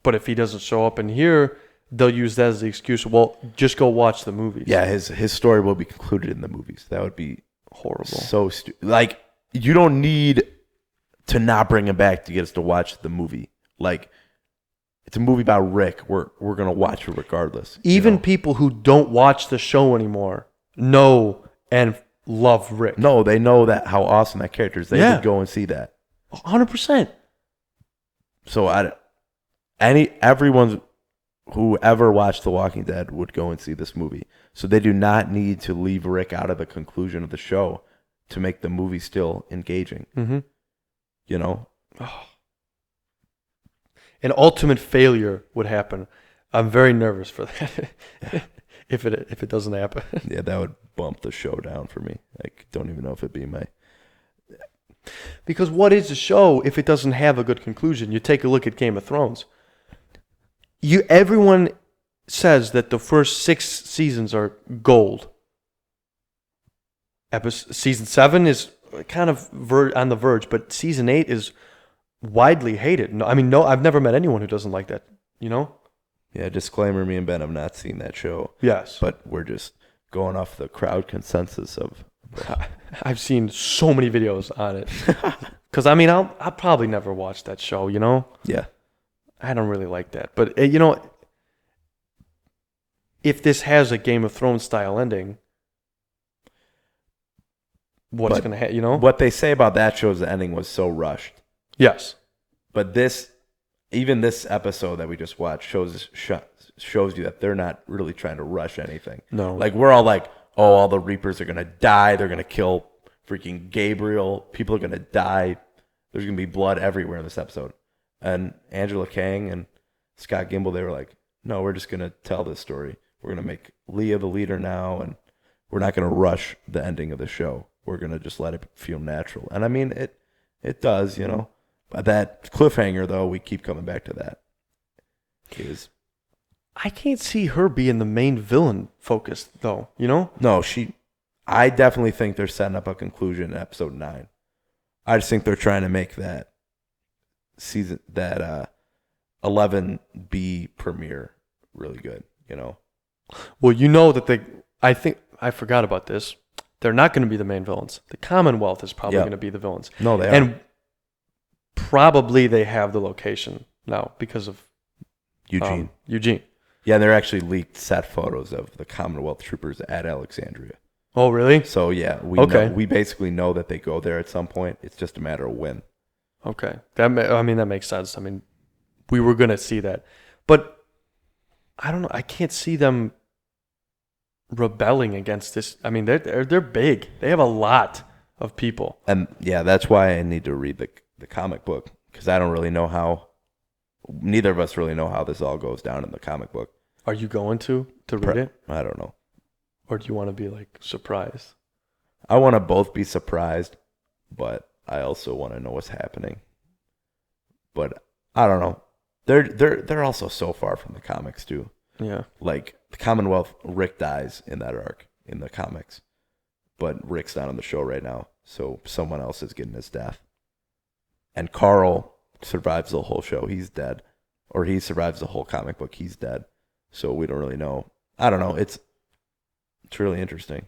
But if he doesn't show up in here, they'll use that as the excuse. Well, just go watch the movies. Yeah, his story will be concluded in the movies. That would be Horrible. so stupid. Like, you don't need to not bring him back to get us to watch the movie. Like, it's a movie about Rick. We're gonna watch it regardless. Even you know? people who don't watch the show anymore know and love Rick. No, they know that how awesome that character is. They Yeah. would go and see that. 100%. So everyone who ever watched The Walking Dead would go and see this movie. So they do not need to leave Rick out of the conclusion of the show to make the movie still engaging. Mm-hmm. You know? An ultimate failure would happen. I'm very nervous for that. if it doesn't happen. Yeah, that would bump the show down for me. I don't even know if it'd be my. Because what is a show if it doesn't have a good conclusion? You take a look at Game of Thrones. Everyone says that the first 6 seasons are gold. Season 7 is kind of on the verge, but season 8 is widely hated. No, I've never met anyone who doesn't like that. You know? Yeah, disclaimer: me and Ben have not seen that show. Yes, but we're just going off the crowd consensus of. I've seen so many videos on it. Because I'll probably never watch that show. You know? Yeah. I don't really like that, but if this has a Game of Thrones style ending, what's going to happen? You know? What they say about that show is the ending was so rushed. Yes. But even this episode that we just watched shows you that they're not really trying to rush anything. No. Like, we're all like, oh, all the Reapers are going to die. They're going to kill freaking Gabriel. People are going to die. There's going to be blood everywhere in this episode. And Angela Kang and Scott Gimble, they were like, no, we're just going to tell this story. We're going to make Leah the leader now, and we're not going to rush the ending of the show. We're going to just let it feel natural. And I mean, it does, you know. But that cliffhanger, though, we keep coming back to that. I can't see her being the main villain focused, though, you know? No, I definitely think they're setting up a conclusion in episode 9. I just think they're trying to make that season, that 11B premiere really good, you know? Well, you know that I forgot about this. They're not going to be the main villains. The Commonwealth is probably going to be the villains. No, they are. And probably they have the location now because of Eugene. Yeah, they're actually leaked set photos of the Commonwealth troopers at Alexandria. Oh, really? So, yeah, we basically know that they go there at some point. It's just a matter of when. Okay. That makes sense. I mean, we were going to see that. But I don't know. I can't see them rebelling against this. I mean, they're big. They have a lot of people. And, yeah, that's why I need to read the comic book, because I don't really know how. Neither of us really know how this all goes down in the comic book. Are you going to read it? I don't know. Or do you want to be like surprised? I want to both be surprised, but I also want to know what's happening. But I don't know. They're also so far from the comics too. Yeah. Like the Commonwealth, Rick dies in that arc in the comics, but Rick's not on the show right now, so someone else is getting his death. And Carl survives the whole show. He's dead, or he survives the whole comic book. He's dead. So we don't really know. I don't know. It's really interesting.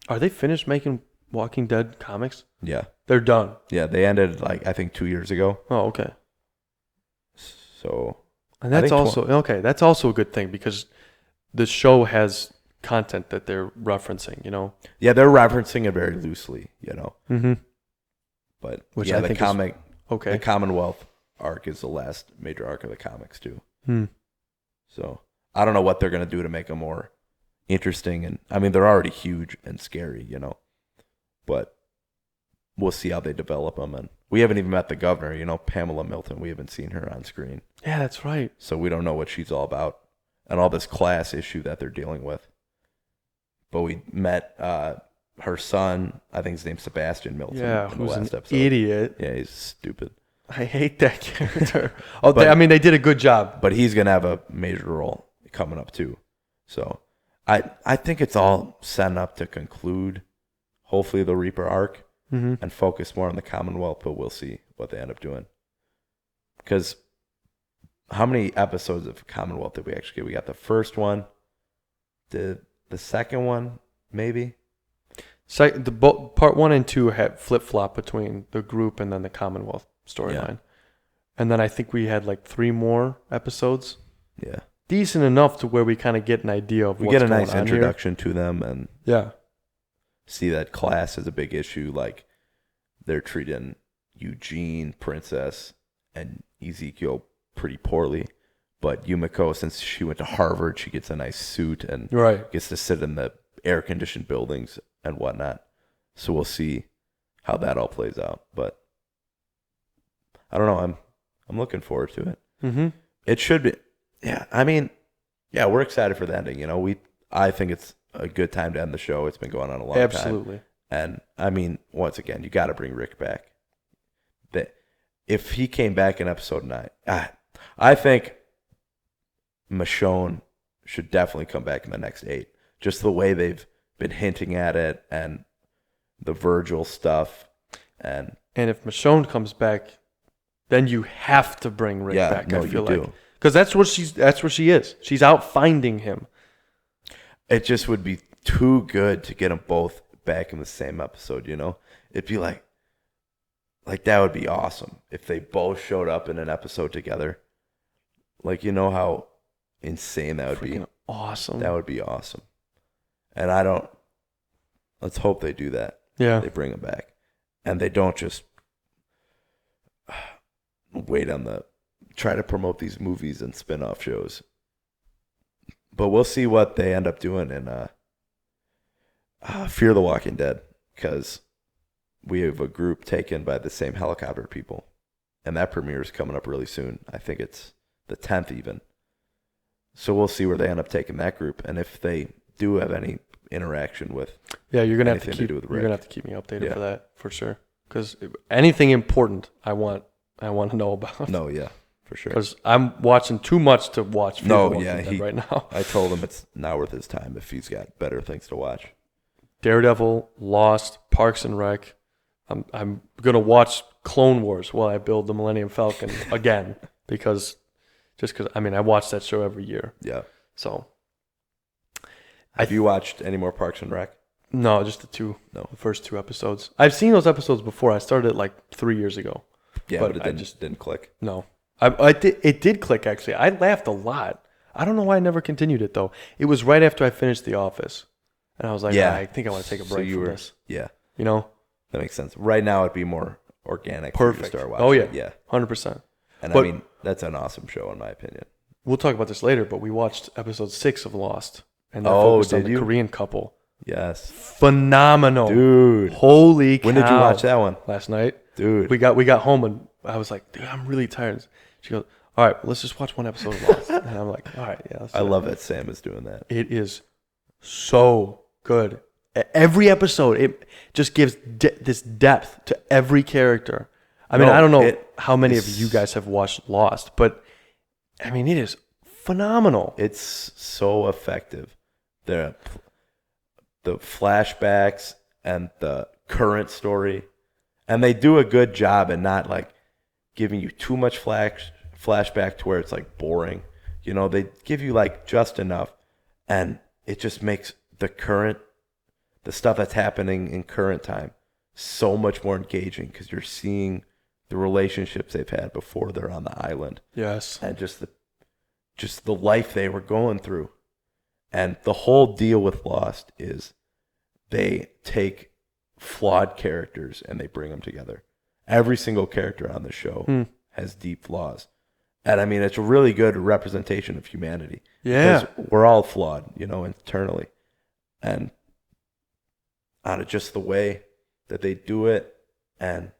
Are they finished making Walking Dead comics? Yeah. They're done. Yeah, they ended I think 2 years ago. Oh, okay. So, and that's also that's also a good thing because the show has content that they're referencing, you know. Yeah, they're referencing it very loosely, you know. Mm-hmm. But which yeah, I think the Commonwealth arc is the last major arc of the comics too. So, I don't know what they're going to do to make them more interesting, and I mean they're already huge and scary, you know. But we'll see how they develop them, and we haven't even met the governor, you know, Pamela Milton. We haven't seen her on screen. Yeah, that's right. So we don't know what she's all about and all this class issue that they're dealing with. But we met her son, I think his name's Sebastian Milton. Yeah, in the who's last an episode. idiot. Yeah, he's stupid. I hate that character. They did a good job. But he's going to have a major role coming up too. So I think it's all setting up to conclude, hopefully, the Reaper arc and focus more on the Commonwealth, but we'll see what they end up doing. Because how many episodes of Commonwealth did we actually get? We got the first one, the second one, maybe? Part 1 and 2 had flip-flop between the group and then the Commonwealth storyline. Yeah. And then I think we had like 3 more episodes. Yeah. Decent enough to where we kind of get an idea of what's going on here. We get a nice introduction to them and see that class is a big issue. Like they're treating Eugene, Princess, and Ezekiel pretty poorly. But Yumiko, since she went to Harvard, she gets a nice suit and gets to sit in the air-conditioned buildings and whatnot. So we'll see how that all plays out. But I don't know. I'm looking forward to it. Mm-hmm. It should be. Yeah, I mean, yeah, we're excited for the ending. You know, I think it's a good time to end the show. It's been going on a long time. Absolutely. And I mean, once again, you got to bring Rick back. If he came back in episode 9, I think Michonne should definitely come back in the next 8. Just the way they've been hinting at it, and the Virgil stuff, and if Michonne comes back, then you have to bring Rick back. No, I feel you like do. because that's where she is. She's out finding him. It just would be too good to get them both back in the same episode. It'd be like that would be awesome if they both showed up in an episode together. Like, how insane that would Freaking be. Awesome. That would be awesome. And let's hope they do that. Yeah. They bring them back. And they don't just try to promote these movies and spin-off shows. But we'll see what they end up doing in Fear the Walking Dead, because we have a group taken by the same helicopter people, and that premiere is coming up really soon. I think it's the 10th even. So we'll see where they end up taking that group, and if they do have any interaction with you're gonna have to anything keep to do with you're Rick. gonna have to keep me updated for that for sure. Because anything important, I want to know about. No, yeah, for sure. Because I'm watching too much to watch. Fear the Walking Dead right now. I told him it's not worth his time if he's got better things to watch. Daredevil, Lost, Parks and Rec. I'm gonna watch Clone Wars while I build the Millennium Falcon again because I watch that show every year. Yeah. So. Have you watched any more Parks and Rec? No, just the first 2 episodes. I've seen those episodes before. I started like 3 years ago. Yeah, but it didn't click. No, it did click actually. I laughed a lot. I don't know why I never continued it though. It was right after I finished The Office, and I was like, I think I want to take a break from this. Yeah, that makes sense. Right now, it'd be more organic. Perfect. For you to start watching. Oh yeah, yeah, 100%. And that's an awesome show in my opinion. We'll talk about this later, but we watched episode 6 of Lost, and they're focused on the Korean couple. Yes, phenomenal, dude. Holy cow! When did you watch that one? Last night, dude. We got home and I was like, dude, I'm really tired. She goes, all right, let's just watch one episode of Lost. And I'm like, all right, yeah. I love that Sam is doing that. It is so good. Every episode, it just gives this depth to every character. I don't know how many of you guys have watched Lost, but it is phenomenal. It's so effective. The flashbacks and the current story, and they do a good job in not like giving you too much flashback to where it's like boring. They give you like just enough, and it just makes the stuff that's happening in current time so much more engaging because you're seeing the relationships they've had before they're on the island. Yes. And just the life they were going through. And the whole deal with Lost is they take flawed characters and they bring them together. Every single character on the show has deep flaws. And it's a really good representation of humanity. Yeah. Because we're all flawed, internally. And just the way that they do it, and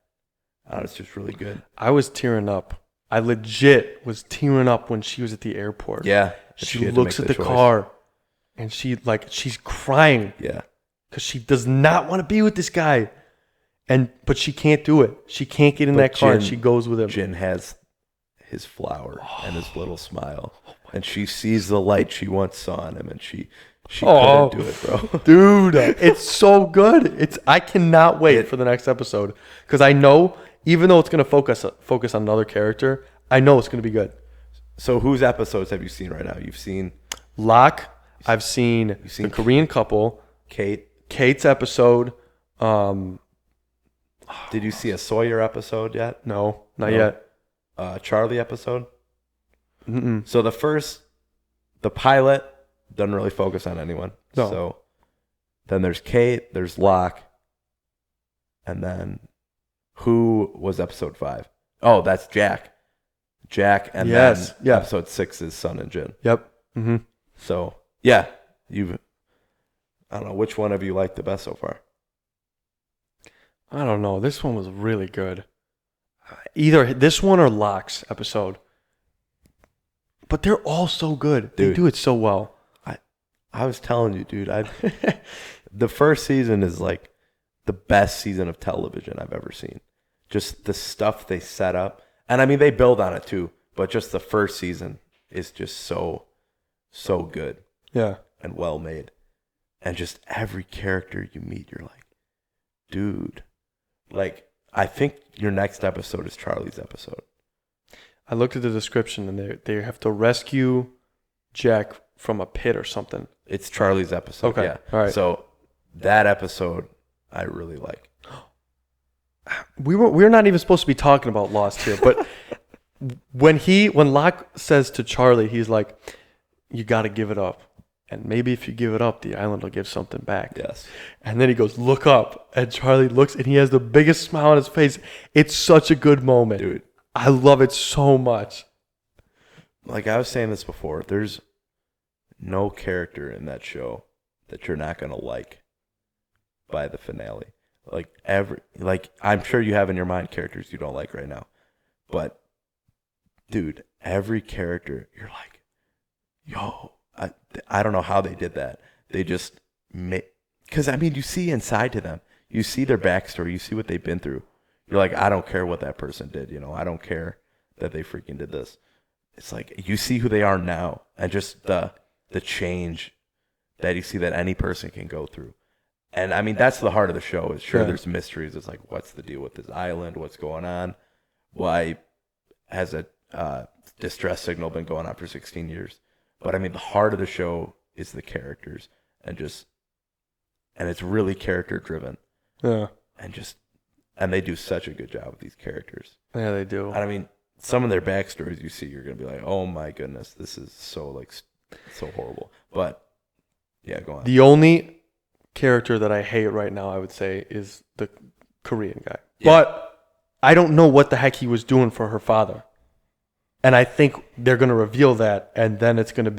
it's just really good. I was tearing up. I legit was tearing up when she was at the airport. Yeah. She looks at the car and she's crying. Yeah. Because she does not want to be with this guy. But she can't do it. She can't get in that car and she goes with him. Jin has his flower and his little smile. And she sees the light she once saw in him, and she couldn't do it, bro. Dude, it's so good. I cannot wait for the next episode. Because I know, even though it's going to focus on another character, I know it's going to be good. So whose episodes have you seen right now? You've seen Locke. I've seen the Korean couple. Kate's episode. Did you see a Sawyer episode yet? No, not yet. Charlie episode? Mm-mm. So the pilot doesn't really focus on anyone. No. So then there's Kate, there's Locke, and then who was episode 5? Oh, that's Jack. And then episode 6 is Sun and Jin. Yep. Mm-hmm. So yeah, I don't know, which one have you liked the best so far? I don't know. This one was really good. Either this one or Locke's episode. But they're all so good. Dude, they do it so well. I was telling you, dude. The first season is like the best season of television I've ever seen. Just the stuff they set up, and I mean they build on it too. But just the first season is just so good. Yeah. And well made, and just every character you meet, you're like, dude. Like, I think your next episode is Charlie's episode. I looked at the description, and they have to rescue Jack from a pit or something. It's Charlie's episode. Okay. Yeah. All right. So that episode I really like. We're not even supposed to be talking about Lost here, but when Locke says to Charlie, he's like, you got to give it up. And maybe if you give it up, the island will give something back. Yes. And then he goes, look up. And Charlie looks, and he has the biggest smile on his face. It's such a good moment. Dude. I love it so much. Like I was saying this before, there's no character in that show that you're not going to like by the finale. Like I'm sure you have in your mind characters you don't like right now. But, dude, every character, you're like, yo, I don't know how they did that. They just made, because I mean, you see inside to them, you see their backstory, you see what they've been through. You're like, I don't care what that person did, I don't care that they freaking did this. It's like you see who they are now, and just the change that you see that any person can go through. And I mean, that's the heart of the show. Is sure, there's mysteries. It's like, what's the deal with this island? What's going on? Why has a distress signal been going on for 16 years? But I mean, the heart of the show is the characters, and it's really character driven. Yeah. And they do such a good job with these characters. Yeah, they do. And I mean, some of their backstories you see, you're gonna be like, oh my goodness, this is so horrible. But yeah, go on. The only character that I hate right now, I would say, is the Korean guy. Yeah. But I don't know what the heck he was doing for her father. And I think they're going to reveal that, and then he's going to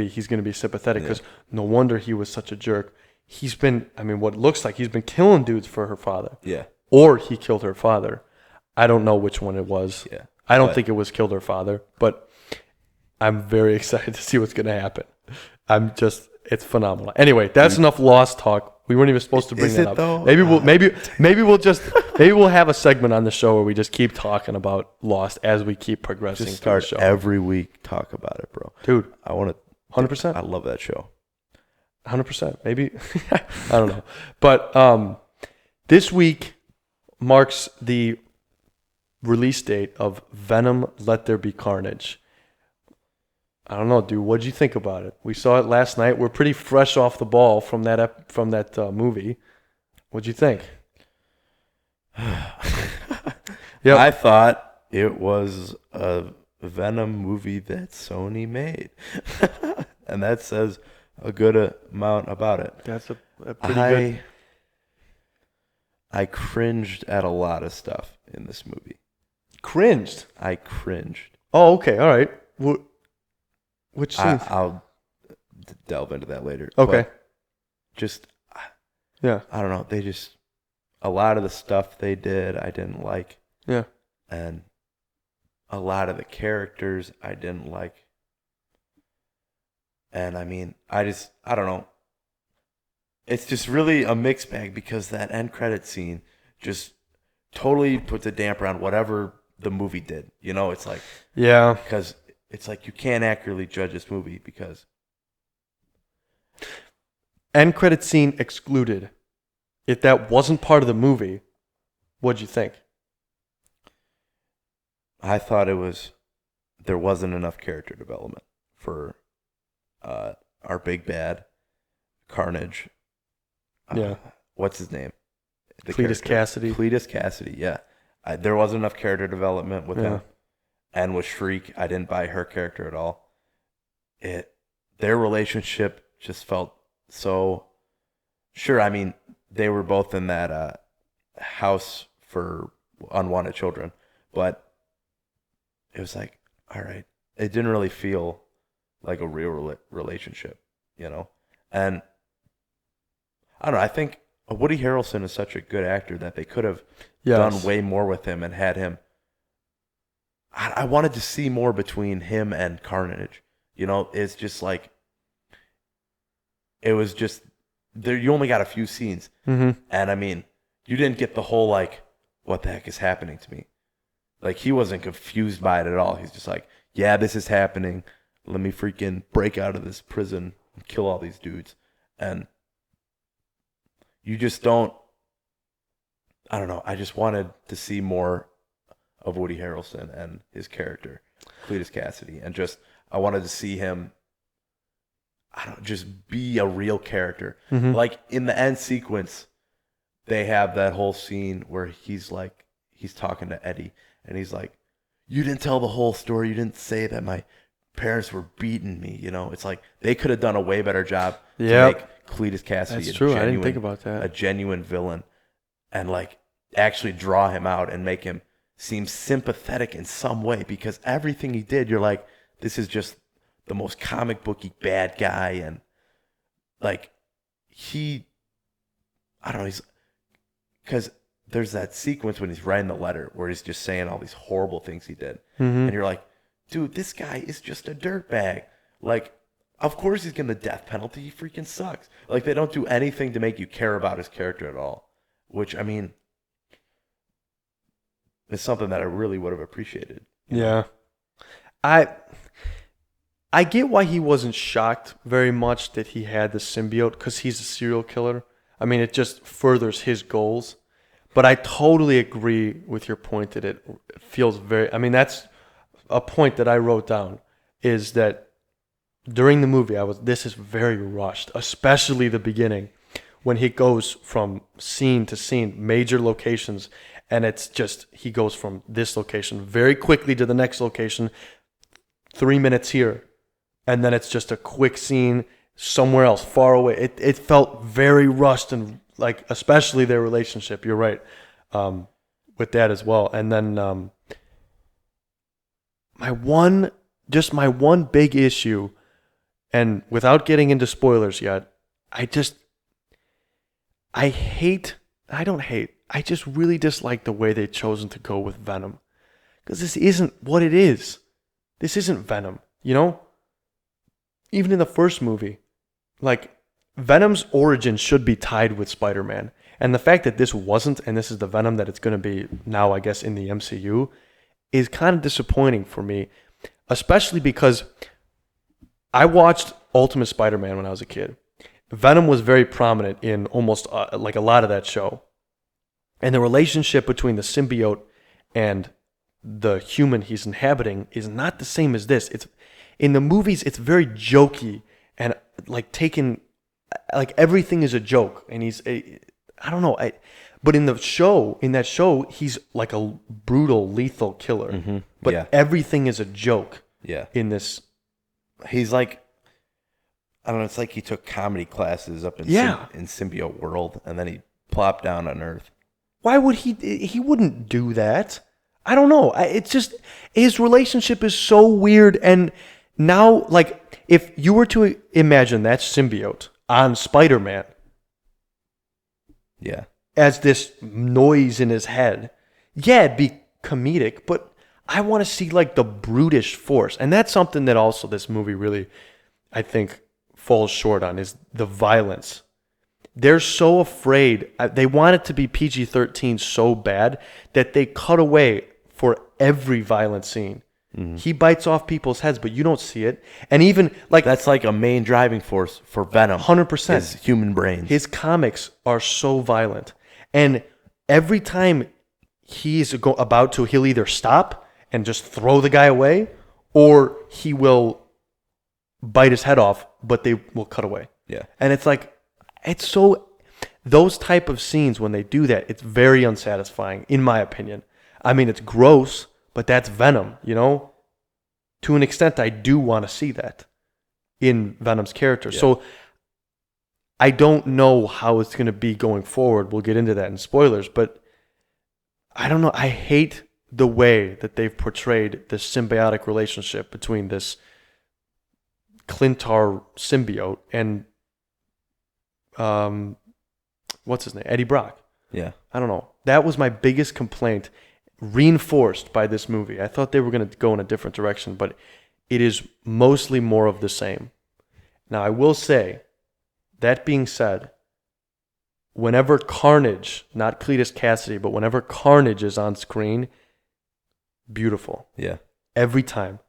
be sympathetic, because no wonder he was such a jerk. He's been, what it looks like, he's been killing dudes for her father. Yeah. Or he killed her father. I don't know which one it was. Yeah. I don't think it was killed her father, but I'm very excited to see what's going to happen. It's phenomenal. Anyway, that's enough Lost talk. We weren't even supposed to bring that up. Though? Maybe we'll have a segment on the show where we just keep talking about Lost as we keep progressing Just through the start show. every week, talk about it, bro. Dude, I want to 100%. I love that show. 100%. Maybe I don't know. But this week marks the release date of Venom Let There Be Carnage. I don't know, dude. What'd you think about it? We saw it last night. We're pretty fresh off the ball from that movie. What'd you think? Yep. I thought it was a Venom movie that Sony made, and that says a good amount about it. That's a pretty good. I cringed at a lot of stuff in this movie. Cringed? I cringed. Oh, okay. All right. Which scene? I'll delve into that later. Okay. Yeah. I don't know. A lot of the stuff they did, I didn't like. Yeah. And a lot of the characters, I didn't like. And I mean, I don't know. It's just really a mixed bag, because that end credit scene just totally puts a damper on whatever the movie did. It's like, yeah, because it's like you can't accurately judge this movie because end credit scene excluded. If that wasn't part of the movie, what'd you think? I thought there wasn't enough character development for our big bad, Carnage. Yeah. What's his name? Cletus Cassidy. Cletus Cassidy, yeah. There wasn't enough character development with him. And with Shriek, I didn't buy her character at all. Their relationship just felt so... Sure, I mean, they were both in that house for unwanted children, but it was like, all right. It didn't really feel like a real relationship, And I don't know, I think Woody Harrelson is such a good actor that they could have done way more with him and had him... I wanted to see more between him and Carnage. It's just like... it was just there. You only got a few scenes, Mm-hmm. and I mean, you didn't get the whole like, what the heck is happening to me? Like he wasn't confused by it at all. He's just like, yeah, this is happening. Let me freaking break out of this prison and kill all these dudes. And you just don't. I don't know. I just wanted to see more of Woody Harrelson and his character, Cletus Cassidy, and just I wanted to see him. I don't just be a real character. Mm-hmm. Like in the end sequence, they have that whole scene where he's talking to Eddie, and he's like, "You didn't tell the whole story. You didn't say that my parents were beating me." You know, it's like they could have done a way better job to make Cletus Cassidy That's true. I didn't think about that. A genuine villain, and like actually draw him out and make him seem sympathetic in some way, because everything he did, you're like, this is just the most comic booky bad guy, and like I don't know, because there's that sequence when he's writing the letter where he's just saying all these horrible things he did, and you're like, dude, this guy is just a dirtbag. Like, of course he's getting the death penalty. He freaking sucks. Like, they don't do anything to make you care about his character at all, which, I mean, is something that I really would have appreciated. Yeah. I get why he wasn't shocked very much that he had the symbiote, because he's a serial killer. I mean, it just furthers his goals. But I totally agree with your point that it feels very... I mean, that's a point that I wrote down, is that during the movie, this is very rushed, especially the beginning, when he goes from scene to scene, major locations, and it's just, he goes from this location very quickly to the next location, 3 minutes here, and then it's just a quick scene somewhere else, far away. It felt very rushed, and like, especially their relationship, you're right, with that as well. And then my one big issue, and without getting into spoilers yet, I just really dislike the way they've chosen to go with Venom. Because this isn't what it is. This isn't Venom, you know? Even in the first movie, like, Venom's origin should be tied with Spider-Man. And the fact that this wasn't, and this is the Venom that it's going to be now, I guess, in the MCU, is kind of disappointing for me. Especially because I watched Ultimate Spider-Man when I was a kid. Venom was very prominent in almost like a lot of that show. And the relationship between the symbiote and the human he's inhabiting is not the same as this. It's in the movies, it's very jokey and like taken, like everything is a joke. And I don't know. But in that show, he's like a brutal, lethal killer. Mm-hmm. But yeah. Everything is a joke. Yeah. In this, he's like, I don't know. It's like he took comedy classes up in in Symbiote World, and then he plopped down on Earth. Why would he wouldn't do that? I don't know. It's just, his relationship is so weird. And now, like, if you were to imagine that symbiote on Spider-Man, yeah, as this noise in his head, yeah, it'd be comedic, but I want to see like the brutish force. And that's something that also this movie really, I think, falls short on, is the violence. They're so afraid. They want it to be PG-13 so bad that they cut away for every violent scene. Mm-hmm. He bites off people's heads, but you don't see it. And even like, that's like a main driving force for Venom. 100%. His human brains. His comics are so violent. And every time he's about to, he'll either stop and just throw the guy away, or he will bite his head off, but they will cut away. Yeah. And it's like, it's so, those type of scenes, when they do that, it's very unsatisfying, in my opinion. I mean, it's gross, but that's Venom, you know? To an extent, I do want to see that in Venom's character. Yeah. So I don't know how it's going to be going forward. We'll get into that in spoilers, but I don't know. I hate the way that they've portrayed this symbiotic relationship between this Clintar symbiote and what's his name? Eddie Brock. Yeah. I don't know. That was my biggest complaint, reinforced by this movie. I thought they were going to go in a different direction, but it is mostly more of the same. Now, I will say That being said, whenever Carnage, not Cletus Cassidy, but whenever Carnage is on screen, beautiful. Yeah. Every time.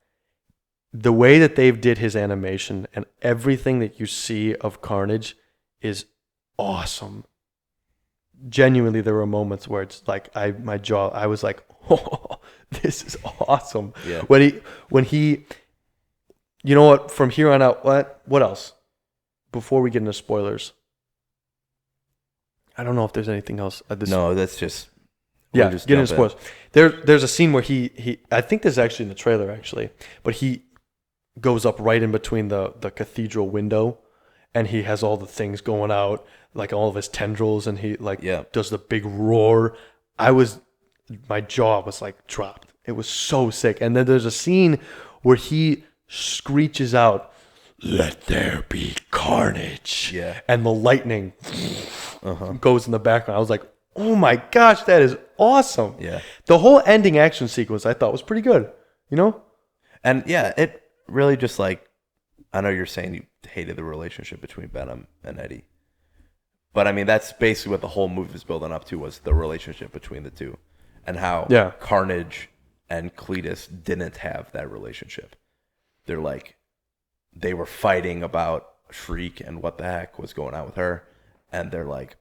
The way that they've did his animation and everything that you see of Carnage is awesome. Genuinely, there were moments where it's like I was like, oh, this is awesome. Yeah. When he, you know what? From here on out, what else? Before we get into spoilers, I don't know if there's anything else. No, that's just. Yeah, just get into spoilers. There's a scene where he I think this is actually in the trailer actually, but he goes up right in between the cathedral window, and he has all the things going out, like all of his tendrils, and he does the big roar. My jaw was like dropped. It was so sick. And then there's a scene where he screeches out, "Let there be carnage." Yeah. And the lightning goes in the background. I was like, oh my gosh, that is awesome. Yeah. The whole ending action sequence I thought was pretty good, you know? And yeah, it really just like, I know you're saying you hated the relationship between Venom and Eddie. But I mean, that's basically what the whole movie was building up to, was the relationship between the two. And how Carnage and Cletus didn't have that relationship. They're like, they were fighting about Shriek and what the heck was going on with her. And they're like,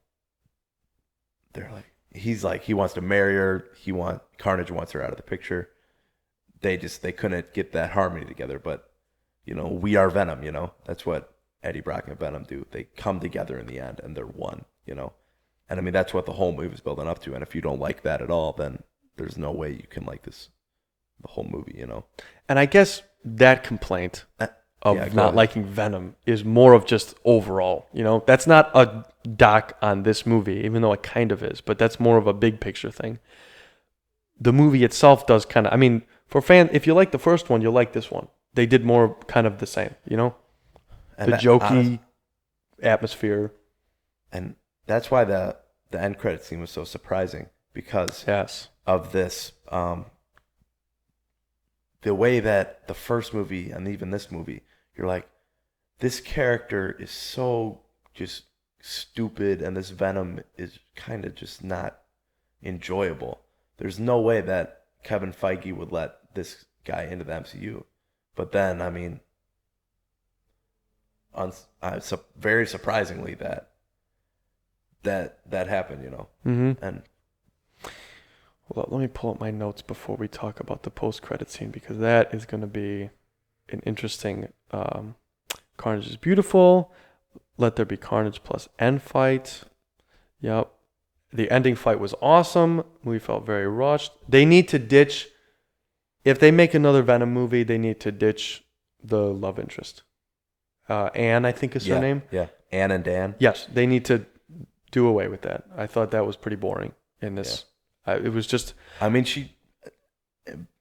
he's like, he wants to marry her. Carnage wants her out of the picture. They couldn't get that harmony together. But, you know, we are Venom, you know. That's what Eddie Brock and Venom do. They come together in the end, and they're one, you know. And I mean, that's what the whole movie is building up to. And if you don't like that at all, then there's no way you can like the whole movie, you know. And I guess that complaint of not liking Venom is more of just overall, you know. That's not a doc on this movie, even though it kind of is, but that's more of a big picture thing. The movie itself does kind of, I mean, for fans, if you like the first one, you'll like this one. They did more kind of the same, you know. And the jokey atmosphere. And that's why the end credit scene was so surprising, because of this, the way that the first movie and even this movie, you're like, this character is so just stupid, and this Venom is kind of just not enjoyable. There's no way that Kevin Feige would let this guy into the MCU. But then, I mean, very surprisingly, that happened, you know. Mm-hmm. And well, let me pull up my notes before we talk about the post-credit scene, because that is going to be an interesting. Carnage is beautiful. Let there be carnage plus end fight. Yep. The ending fight was awesome. We felt very rushed. They need to ditch. If they make another Venom movie, they need to ditch the love interest. Anne, I think is her name. Yeah. Anne and Dan. Yes, they need to do away with that. I thought that was pretty boring in this. Yeah. It was just. I mean, she,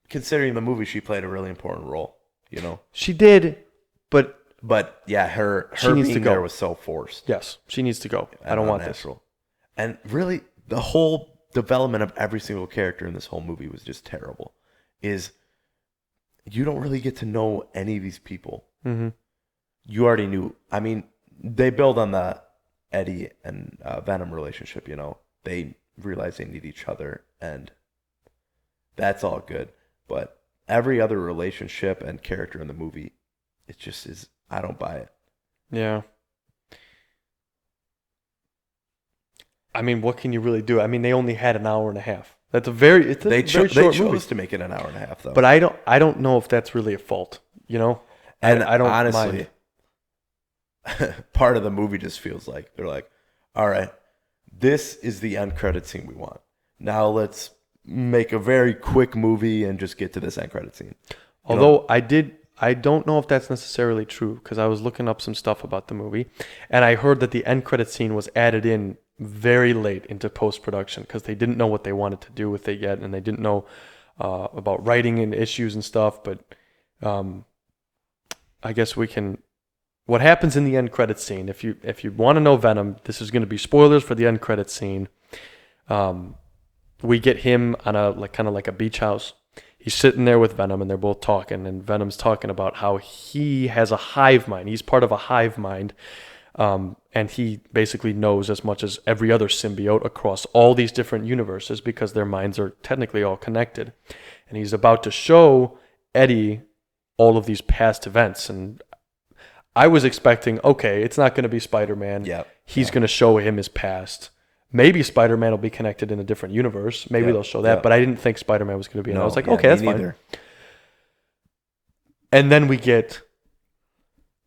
considering the movie, she played a really important role. You know. She did, but yeah, her she needs being to go. there was so forced. Yes, she needs to go. I don't want this. And really, the whole development of every single character in this whole movie was just terrible. Is you don't really get to know any of these people. Mm-hmm. You already knew. I mean, they build on the Eddie and Venom relationship. You know, they realize they need each other, and that's all good. But every other relationship and character in the movie, it just is. I don't buy it. Yeah. I mean, what can you really do? I mean, they only had an hour and a half. That's a very short movie. They chose to make it an hour and a half, though. But I don't know if that's really a fault. You know, and I don't honestly, part of the movie just feels like they're like, all right, this is the end credit scene we want. Now let's make a very quick movie and just get to this end credit scene. Although I don't know if that's necessarily true, because I was looking up some stuff about the movie, and I heard that the end credit scene was added in very late into post-production because they didn't know what they wanted to do with it yet, and they didn't know about writing and issues and stuff. But I guess we can. What happens in the end credit scene? If you want to know Venom, this is going to be spoilers for the end credit scene. We get him on a kind of like a beach house. He's sitting there with Venom, and they're both talking, and Venom's talking about how he has a hive mind. He's part of a hive mind And he basically knows as much as every other symbiote across all these different universes because their minds are technically all connected. And he's about to show Eddie all of these past events. And I was expecting, okay, it's not going to be Spider-Man. Yep. He's going to show him his past. Maybe Spider-Man will be connected in a different universe. Maybe they'll show that. But I didn't think Spider-Man was going to be in it. I was like, okay, that's fine. And then we get...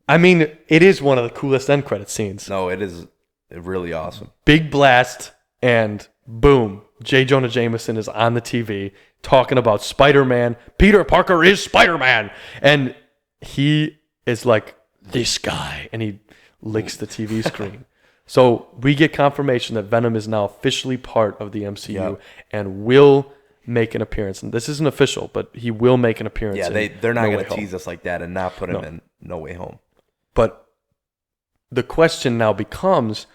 I mean, it is one of the coolest end credit scenes. No, it is really awesome. Big blast, and boom, J. Jonah Jameson is on the TV talking about Spider-Man. Peter Parker is Spider-Man. And he is like, this guy. And he licks the TV screen. So we get confirmation that Venom is now officially part of the MCU and will make an appearance. And this isn't official, but he will make an appearance. Yeah, they're not going to tease us like that and not put him in No Way Home. But the question now becomes,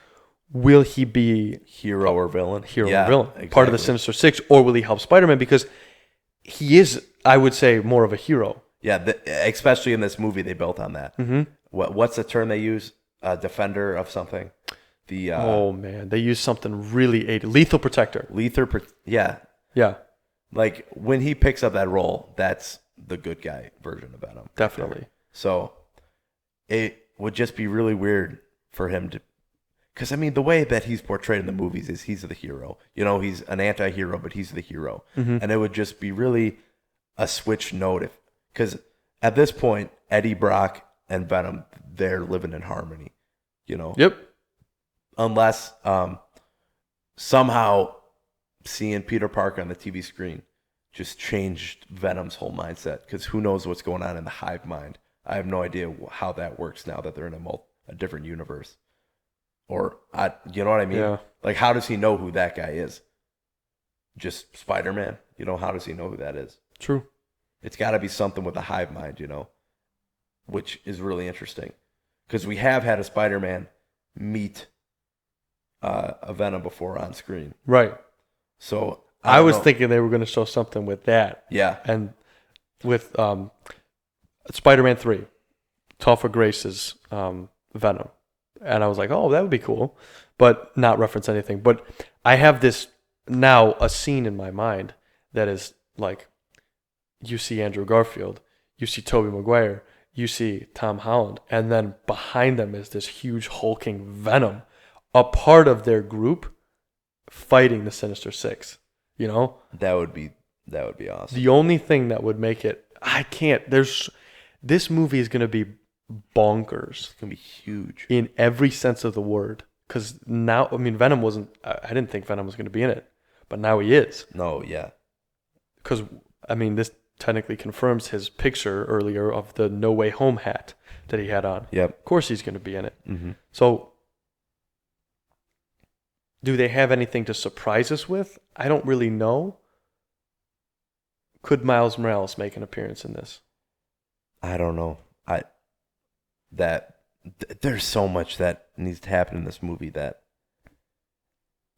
will he be hero or villain? Hero or villain. Exactly. Part of the Sinister Six, or will he help Spider-Man? Because he is, I would say, more of a hero. Yeah, especially in this movie, they built on that. Mm-hmm. What's the term they use? Defender of something? Oh, man. They use something really... Lethal protector. Yeah. Yeah. Like, when he picks up that role, that's the good guy version of Venom. Definitely. So... it would just be really weird for him to... because, I mean, the way that he's portrayed in the movies is he's the hero. You know, he's an anti-hero, but he's the hero. Mm-hmm. And it would just be really a switch note. Because at this point, Eddie Brock and Venom, they're living in harmony. You know? Yep. Unless somehow seeing Peter Parker on the TV screen just changed Venom's whole mindset. Because who knows what's going on in the hive mind. I have no idea how that works now that they're in a different universe. Or, you know what I mean? Yeah. Like, how does he know who that guy is? Just Spider-Man? You know, how does he know who that is? True. It's got to be something with a hive mind, you know, which is really interesting. Because we have had a Spider-Man meet a Venom before on screen. Right. So, I was thinking they were going to show something with that. Yeah. And with... Spider-Man 3, Topher Grace's Venom. And I was like, oh, that would be cool, but not reference anything. But I have this now, a scene in my mind that is like, you see Andrew Garfield, you see Tobey Maguire, you see Tom Holland, and then behind them is this huge hulking Venom, a part of their group fighting the Sinister Six, you know? That would be awesome. The only thing that would make it, this movie is going to be bonkers. It's going to be huge. In every sense of the word. Because now, I mean, Venom wasn't, I didn't think Venom was going to be in it. But now he is. No, yeah. Because, I mean, this technically confirms his picture earlier of the No Way Home hat that he had on. Yep. Of course he's going to be in it. Mm-hmm. So, do they have anything to surprise us with? I don't really know. Could Miles Morales make an appearance in this? I don't know. There's so much that needs to happen in this movie that,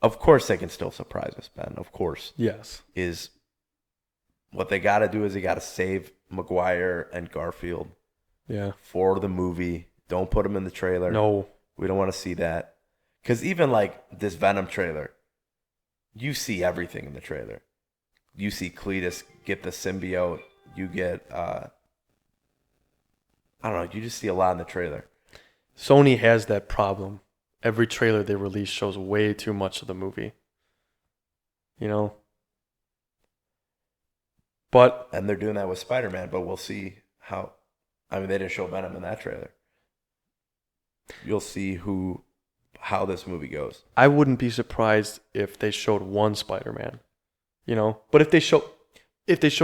of course, they can still surprise us, Ben. Of course. Yes. Is what they got to do is they got to save Maguire and Garfield. Yeah. For the movie. Don't put them in the trailer. No. We don't want to see that. Because even like this Venom trailer, you see everything in the trailer. You see Cletus get the symbiote. You get... I don't know. You just see a lot in the trailer. Sony has that problem. Every trailer they release shows way too much of the movie. You know? And they're doing that with Spider-Man, but we'll see how... I mean, they didn't show Venom in that trailer. You'll see how this movie goes. I wouldn't be surprised if they showed one Spider-Man. You know? But if they show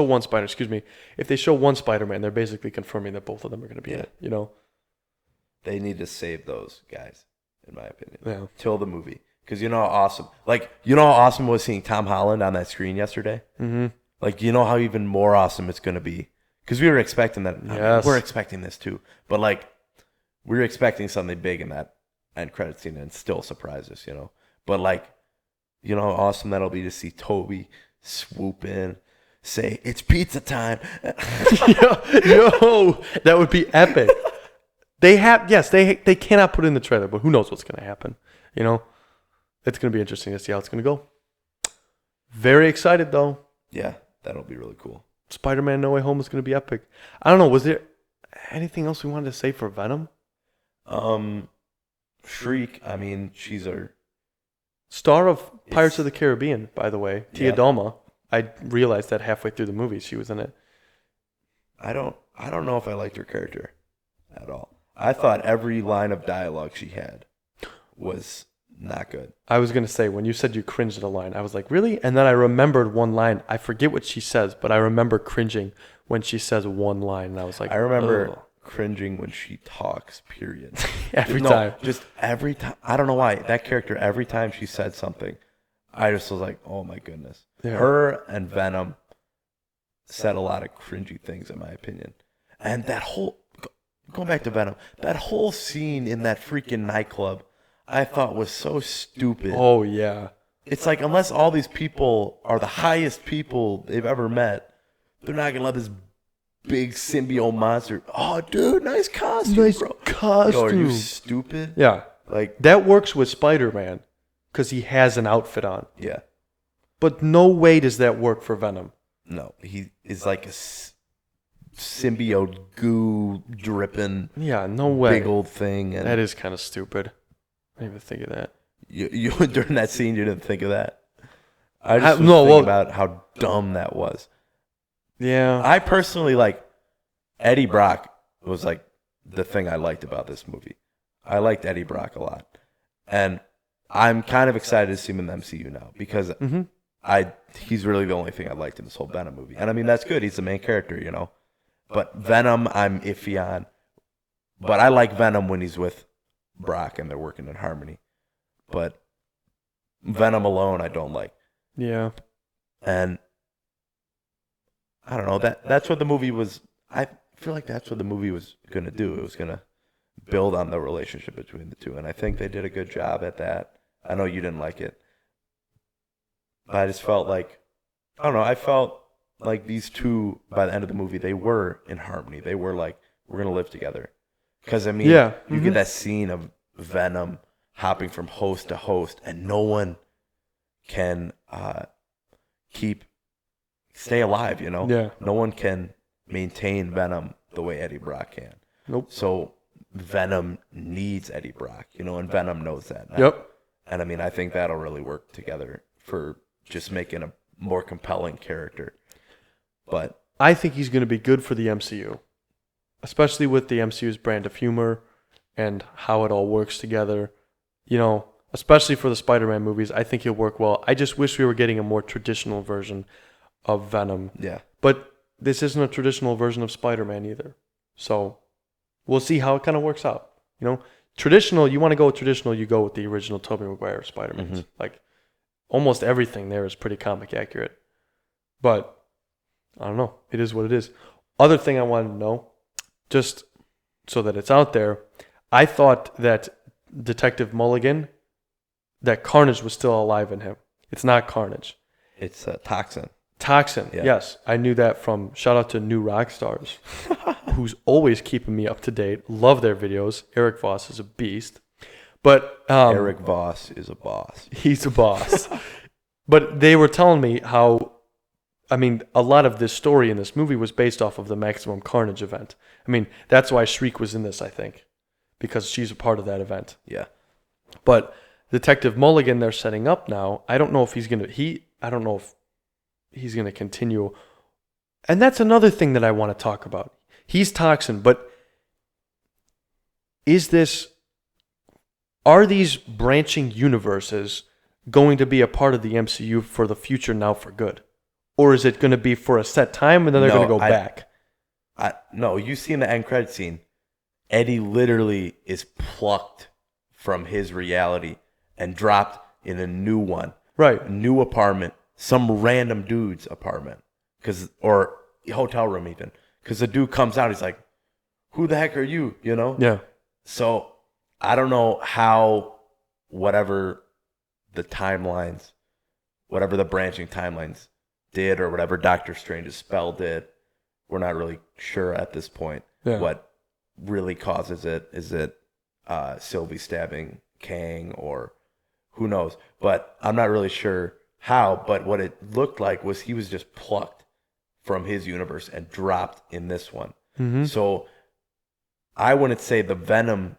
one Spider-Man, they're basically confirming that both of them are going to be in it, you know? They need to save those guys, in my opinion. Yeah. Till the movie. Because you know how awesome... like, you know how awesome it was seeing Tom Holland on that screen yesterday? Mm-hmm. Like, you know how even more awesome it's going to be? Because we were expecting that. Yes. I mean, we're expecting this too. But, like, we were expecting something big in that end credit scene and it still surprised us, you know? But, like, you know how awesome that'll be to see Toby swoop in, say, it's pizza time. Yo, that would be epic. They have, yes, they cannot put it in the trailer, but who knows what's going to happen? You know, it's going to be interesting to see how it's going to go. Very excited though. Yeah, that'll be really cool. Spider-Man No Way Home is going to be epic. I don't know. Was there anything else we wanted to say for Venom? Shriek. I mean, she's our Star of Pirates of the Caribbean, by the way. Tia Yeah. Dalma. I realized that halfway through the movie she was in it. I don't know if I liked her character at all. I thought every line of dialogue she had was not good. I was going to say, when you said you cringed at a line, I was like, really? And then I remembered one line. I forget what she says, but I remember cringing when she says one line. And I was like, I remember ugh. cringing when she talks, period. Every No, time. Just every time. I don't know why. That character, every time she said something, I just was like, oh my goodness. Yeah. Her and Venom said a lot of cringy things, in my opinion. And that whole, going back to Venom, that whole scene in that freaking nightclub, I thought was so stupid. Oh, yeah. It's like, unless all these people are the highest people they've ever met, they're not going to let this big symbiote monster. Oh, dude, nice costume, bro. costume. Yo, are you stupid? Yeah. Like, That works with Spider-Man because he has an outfit on. yeah. But no way does that work for Venom. No, he is like a symbiote goo dripping Yeah, no way. big old thing. And That is kind of stupid. I didn't even think of that. you during that scene, you didn't think of that. I just no, was well- thinking about how dumb that was. Yeah. I personally like Eddie Brock was like the thing I liked about this movie. I liked Eddie Brock a lot, and I'm kind of excited to see him in the MCU now because he's really the only thing I liked in this whole Venom movie. And I mean, that's good. He's the main character, you know. But Venom, I'm iffy on. But I like Venom when he's with Brock and they're working in harmony. But Venom alone, I don't like. Yeah. And I don't know. That's what the movie was. I feel like that's what the movie was going to do. It was going to build on the relationship between the two. And I think they did a good job at that. I know you didn't like it. But I just felt like, I don't know, I felt like these two, by the end of the movie, they were in harmony. They were like, we're going to live together. Because, I mean, Yeah. you get that scene of Venom hopping from host to host, and no one can stay alive, you know? Yeah. No one can maintain Venom the way Eddie Brock can. Nope. So Venom needs Eddie Brock, you know, and Venom knows that. Yep. And I mean, I think that'll really work together for just making a more compelling character. But I think he's going to be good for the MCU, especially with the MCU's brand of humor and how it all works together. You know, especially for the Spider-Man movies, I think he'll work well. I just wish we were getting a more traditional version of Venom. yeah, But this isn't a traditional version of Spider-Man either. So we'll see how it kind of works out. You know, traditional, you want to go with traditional, you go with the original Tobey Maguire Spider-Man. Like, almost everything there is pretty comic accurate. But I don't know. It is what it is. Other thing I wanted to know, just so that it's out there, I thought that Detective Mulligan, that Carnage was still alive in him. It's not Carnage. it's Toxin. Toxin, Yeah. yes. I knew that from, shout out to New Rock Stars, who's always keeping me up to date. Love their videos. Eric Voss is a beast. But Eric Voss is a boss. he's a boss. But they were telling me how, I mean, a lot of this story in this movie was based off of the Maximum Carnage event. I mean, that's why Shriek was in this, I think, because she's a part of that event. Yeah. But Detective Mulligan they're setting up now, I don't know if he's going to, I don't know if he's going to continue. And that's another thing that I want to talk about. He's Toxin, but are these branching universes going to be a part of the MCU for the future now for good? Or is it going to be for a set time and then they're No, going to go back? No, you see in the end credit scene, Eddie literally is plucked from his reality and dropped in a new one. Right. A new apartment, some random dude's apartment, or hotel room even. Because the dude comes out, he's like, who the heck are you, you know? Yeah. So I don't know how whatever the branching timelines did, or whatever Doctor Strange's spell did, we're not really sure at this point Yeah. what really causes it. Is it Sylvie stabbing Kang, or who knows? But I'm not really sure how. But what it looked like was he was just plucked from his universe and dropped in this one. So I wouldn't say the Venom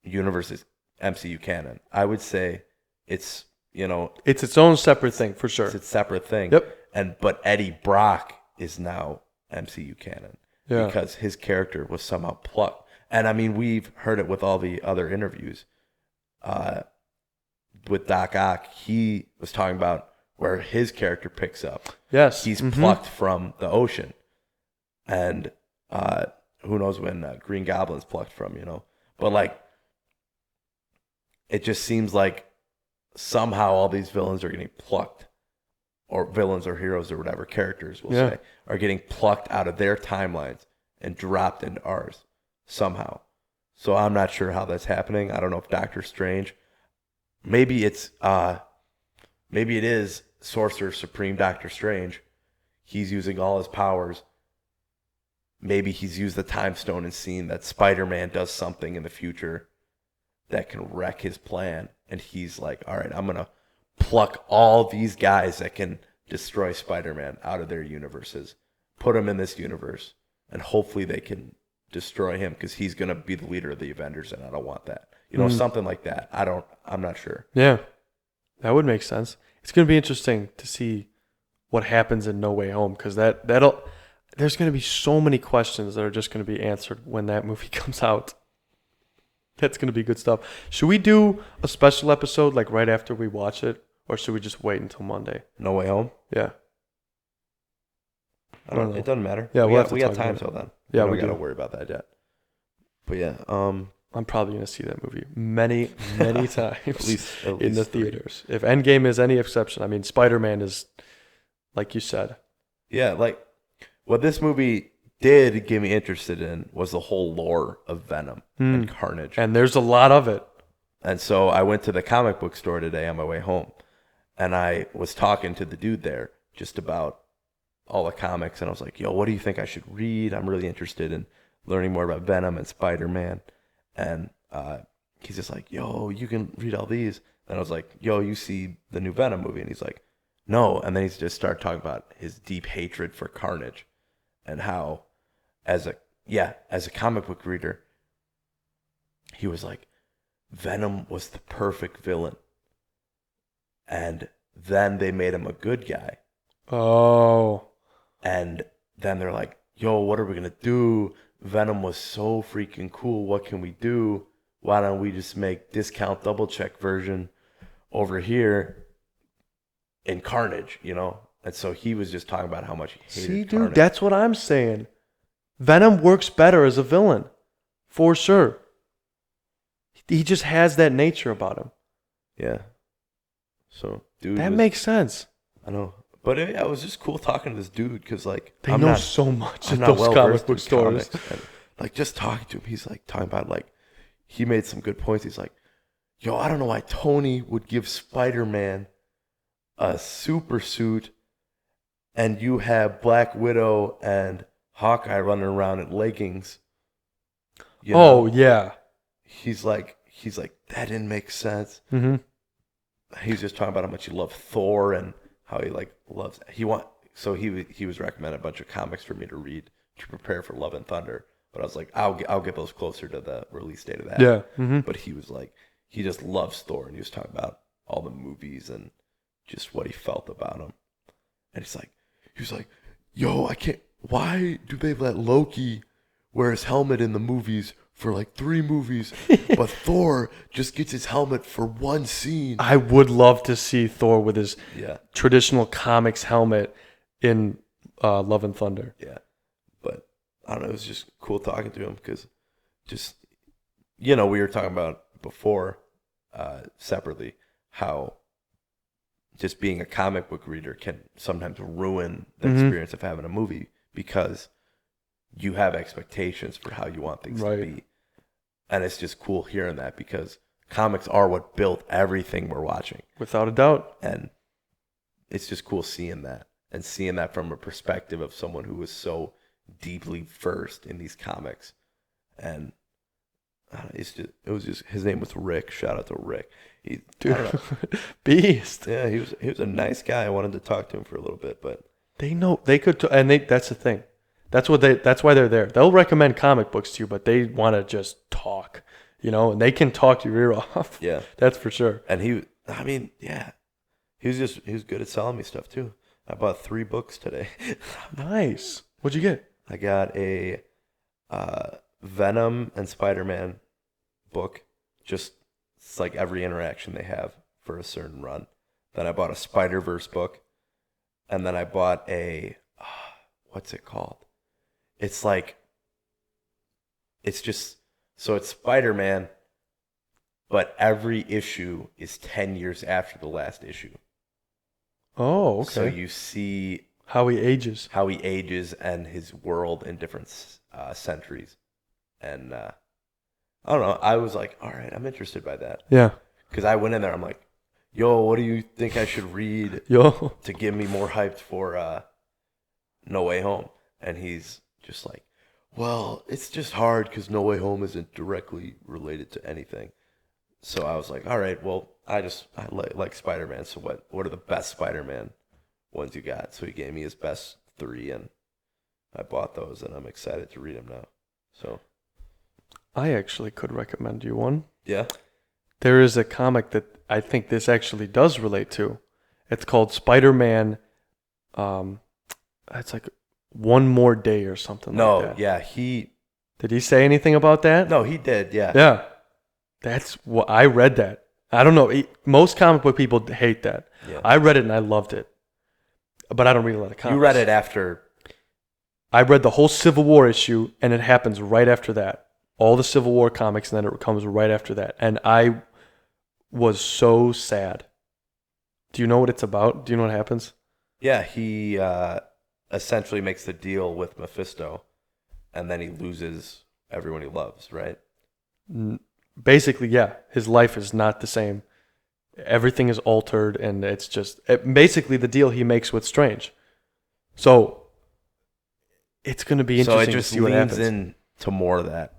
universe is MCU canon. I would say it's, It's its own separate thing, for sure. it's a separate thing. Yep. But Eddie Brock is now MCU canon Yeah. because his character was somehow plucked. And I mean, we've heard it with all the other interviews. With Doc Ock, he was talking about where his character picks up. Yes. He's plucked from the ocean. And who knows when Green Goblin's plucked from, But like, it just seems like somehow all these villains are getting plucked, or villains or heroes or whatever, characters we'll say, are getting plucked out of their timelines and dropped into ours somehow. So I'm not sure how that's happening. I don't know if Doctor Strange, maybe it is Sorcerer Supreme Doctor Strange. He's using all his powers. Maybe he's used the Time Stone and seen that Spider-Man does something in the future that can wreck his plan. And he's like, all right, I'm going to pluck all these guys that can destroy Spider-Man out of their universes, put them in this universe, and hopefully they can destroy him because he's going to be the leader of the Avengers, and I don't want that. Something like that. I'm not sure. Yeah. That would make sense. It's going to be interesting to see what happens in No Way Home, because there's going to be so many questions that are just going to be answered when that movie comes out. That's going to be good stuff. Should we do a special episode like right after we watch it, or should we just wait until Monday? No Way Home? Yeah. I don't know. It doesn't matter. Yeah, we got time till then. Yeah, we we got to do. worry about that yet. But yeah, I'm probably going to see that movie many, many times at least in the 3. theaters. If Endgame is any exception, I mean, Spider-Man is, like you said. Yeah, like what this movie did get me interested in was the whole lore of Venom and Carnage. And there's a lot of it. And so I went to the comic book store today on my way home, and I was talking to the dude there just about all the comics, and I was like, yo, what do you think I should read? I'm really interested in learning more about Venom and Spider-Man. And he's just like, yo, you can read all these. And I was like, yo, you see the new Venom movie? And he's like, no. And then he just started talking about his deep hatred for Carnage and how, as a comic book reader, he was like, Venom was the perfect villain. And then they made him a good guy. Oh. And then they're like, yo, what are we going to do? Venom was so freaking cool. What can we do? Why don't we just make discount double check version over here in Carnage, And so he was just talking about how much he hated See, dude, Carnage. that's what I'm saying. Venom works better as a villain, for sure. He just has that nature about him. Yeah. So, dude. That makes sense. I know. But it was just cool talking to this dude because, like, They know so much I'm at not those well-versed comic book in stores. comics. And, like, just talking to him, he's like talking about, like, he made some good points. He's like, yo, I don't know why Tony would give Spider-Man a super suit and you have Black Widow and Hawkeye running around in leggings. Oh, yeah. He's like, that didn't make sense. Mm-hmm. He's just talking about how much he loved Thor and how he like loves he was recommending a bunch of comics for me to read to prepare for Love and Thunder. But I was like, I'll get those closer to the release date of that. Yeah. Mm-hmm. But he was like, he just loves Thor, and he was talking about all the movies and just what he felt about them. And he was like, yo, I can't. Why do they let Loki wear his helmet in the movies for like 3 movies, but Thor just gets his helmet for 1 scene? I would love to see Thor with his traditional comics helmet in Love and Thunder. Yeah. But I don't know. It was just cool talking to him because just, we were talking about before separately how just being a comic book reader can sometimes ruin the experience of having a movie because you have expectations for how you want things to be. And it's just cool hearing that because comics are what built everything we're watching. Without a doubt. And it's just cool seeing that and seeing that from a perspective of someone who was so deeply versed in these comics and it was just his name was Rick. Shout out to Rick. Dude, beast. Yeah, he was a nice guy. I wanted to talk to him for a little bit, but They know they could, that's the thing. That's why they're there. They'll recommend comic books to you, but they want to just talk, and they can talk your ear off. yeah, That's for sure. and he was good at selling me stuff too. I bought 3 books today. Nice. What'd you get? I got a Venom and Spider-Man book. Just it's like every interaction they have for a certain run. Then I bought a Spider-Verse book, and then I bought a what's it called? It's Spider-Man, but every issue is 10 years after the last issue. Oh, okay. So you see how he ages. And his world in different centuries. And I don't know. I was like, all right, I'm interested by that. Yeah. Because I went in there, I'm like, yo, what do you think I should read to get me more hyped for No Way Home? And he's just like, well, it's just hard because No Way Home isn't directly related to anything. So I was like, all right, well, I like Spider-Man. So what are the best Spider-Man ones you got? So he gave me his best 3, and I bought those, and I'm excited to read them now. So I actually could recommend you one. yeah, there is a comic that I think this actually does relate to. It's called Spider-Man. It's like One More Day or something like that. yeah, Did he say anything about that? No, he did, yeah. Yeah. That's what I read that. I don't know. Most comic book people hate that. Yeah. I read it and I loved it. But I don't read a lot of comics. You read it after. I read the whole Civil War issue, and it happens right after that. All the Civil War comics, and then it comes right after that. And I was so sad. Do you know what it's about? Do you know what happens? Yeah, he essentially makes the deal with Mephisto, and then he loses everyone he loves, right? Basically, yeah. His life is not the same. Everything is altered, and it's just basically the deal he makes with Strange. So it's going to be interesting to see what happens. So it just leans into more of that.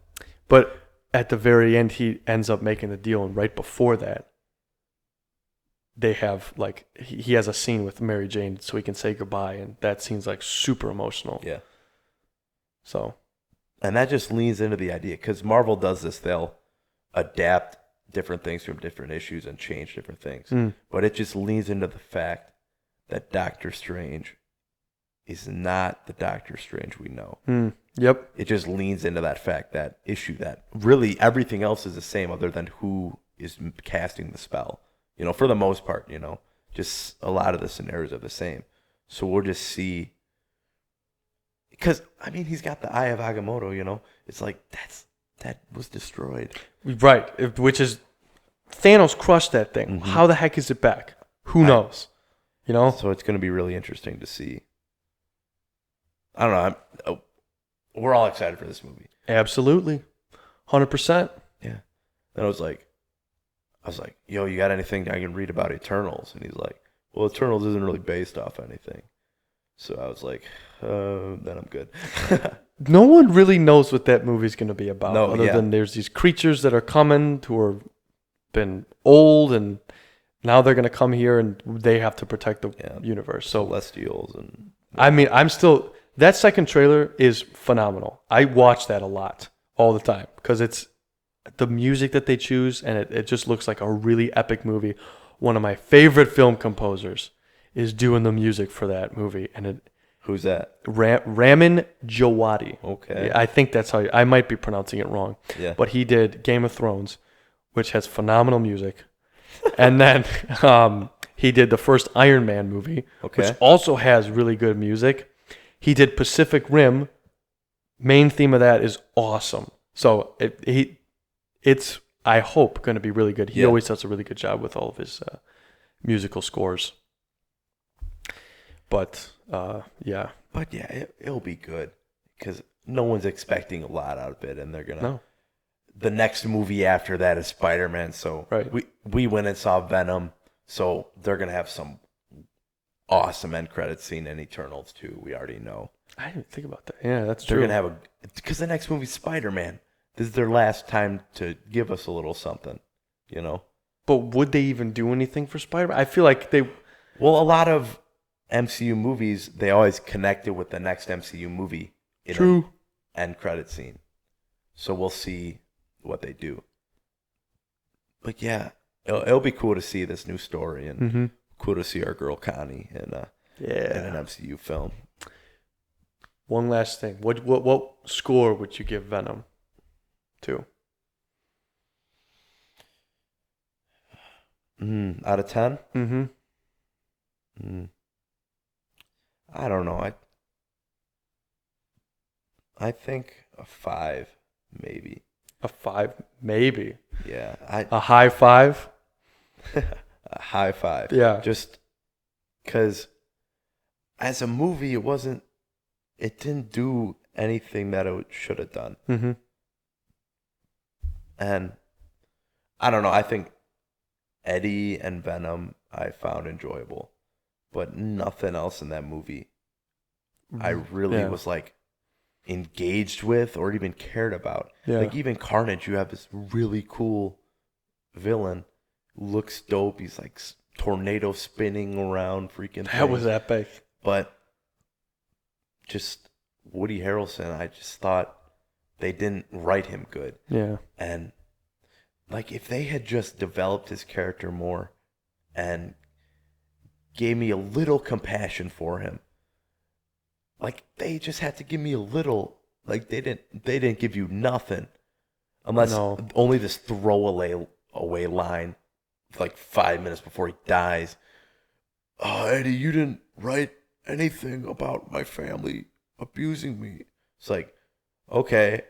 But at the very end, he ends up making the deal, and right before that, they have he has a scene with Mary Jane, so he can say goodbye, and that scene's super emotional. Yeah. So, and that just leans into the idea because Marvel does this; they'll adapt different things from different issues and change different things. But it just leans into the fact that Doctor Strange is not the Doctor Strange we know. Yep. It just leans into that fact, that issue, that really everything else is the same other than who is casting the spell. For the most part, just a lot of the scenarios are the same. So we'll just see. Because, he's got the Eye of Agamotto, It's like, that was destroyed. Right. Which is, Thanos crushed that thing. Mm-hmm. How the heck is it back? Who knows? So it's going to be really interesting to see. I don't know. We're all excited for this movie. Absolutely. 100%. Yeah. Then I was like, yo, you got anything I can read about Eternals? And he's like, well, Eternals isn't really based off anything. So I was like, then I'm good. No one really knows what that movie's going to be about. No, other than there's these creatures that are coming who have been old, and now they're going to come here and they have to protect the universe. So Celestials and... that second trailer is phenomenal. I watch that a lot, all the time, because it's the music that they choose, and it just looks like a really epic movie. One of my favorite film composers is doing the music for that movie, and who's that? Ramin Djawadi. Okay. I think that's how I might be pronouncing it wrong. Yeah. But he did Game of Thrones, which has phenomenal music. And then he did the first Iron Man movie, which also has really good music. He did Pacific Rim. Main theme of that is awesome. So it's I hope going to be really good. He always does a really good job with all of his musical scores. But yeah. But yeah, it'll be good because no one's expecting a lot out of it, and they're gonna. No. The next movie after that is Spider-Man, so we went and saw Venom, so they're gonna have some awesome end credits scene in Eternals too. We already know. I didn't think about that. Yeah, that's true. They're gonna have because the next movie's Spider-Man, this is their last time to give us a little something, you know? But would they even do anything for Spider-Man? I feel like they... Well, a lot of MCU movies, they always connect it with the next MCU movie in True. an end credit scene. So we'll see what they do. But yeah, it'll be cool to see this new story and cool to see our girl Connie in an MCU film. One last thing. What score would you give Venom to? Out of 10? Mm-hmm. I don't know. I think a 5, maybe. A 5, maybe. Yeah. A high 5? A high 5. Yeah. Just because as a movie, it didn't do anything that it should have done. Mm-hmm. And I don't know. I think Eddie and Venom I found enjoyable, but nothing else in that movie I really was like engaged with or even cared about. Yeah. Like even Carnage, you have this really cool villain, looks dope. He's like tornado spinning around, freaking. That was epic. But just Woody Harrelson, I just thought they didn't write him good. Yeah. And like if they had just developed his character more and gave me a little compassion for him, like they just had to give me a little. Like they didn't give you nothing, unless only this throwaway line, like 5 minutes before he dies. Oh, Eddie, you didn't write anything about my family abusing me. It's like, okay,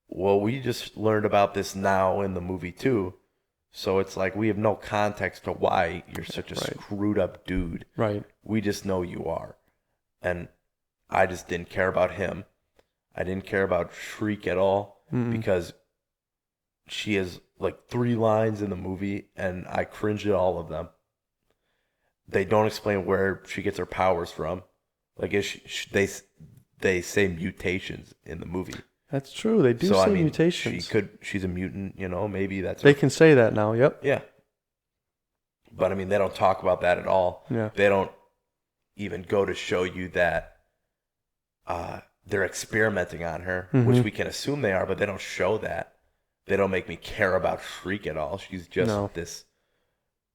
well, we just learned about this now in the movie too. So it's like we have no context to why you're such a screwed up dude. Right. We just know you are. And I just didn't care about him. I didn't care about Shriek at all because she has like 3 lines in the movie and I cringed at all of them. They don't explain where she gets her powers from. Like they say mutations in the movie. That's true. They do say mutations. She's a mutant, you know, maybe that's They can say that now, yep. Yeah. But I mean, they don't talk about that at all. Yeah. They don't even go to show you that they're experimenting on her, which we can assume they are, but they don't show that. They don't make me care about Shriek at all. She's just this,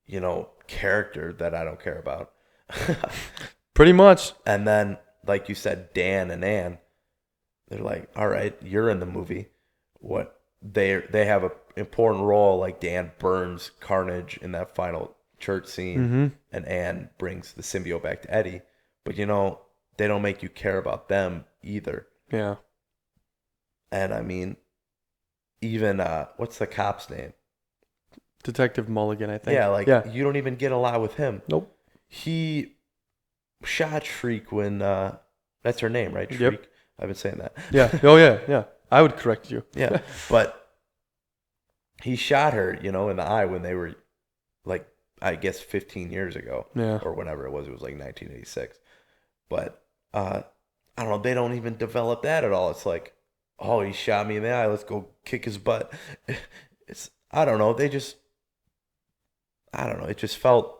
you know, character that I don't care about. Pretty much. And then, like you said, Dan and Ann, they're like, all right, you're in the movie. What? They have an important role. Like Dan burns Carnage in that final church scene, and Ann brings the symbiote back to Eddie. But, you know, they don't make you care about them either. Yeah. And, I mean, even, what's the cop's name? Detective Mulligan, I think. Yeah, you don't even get a lot with him. Nope. He shot Shriek when, that's her name, right? Shriek? Yep. I've been saying that. Yeah. Oh, yeah. I would correct you. Yeah. But he shot her, you know, in the eye when they were, like, I guess 15 years ago. Yeah. Or whenever it was. It was like 1986. But, I don't know. They don't even develop that at all. It's like, oh, he shot me in the eye. Let's go kick his butt. I don't know. I don't know. It just felt.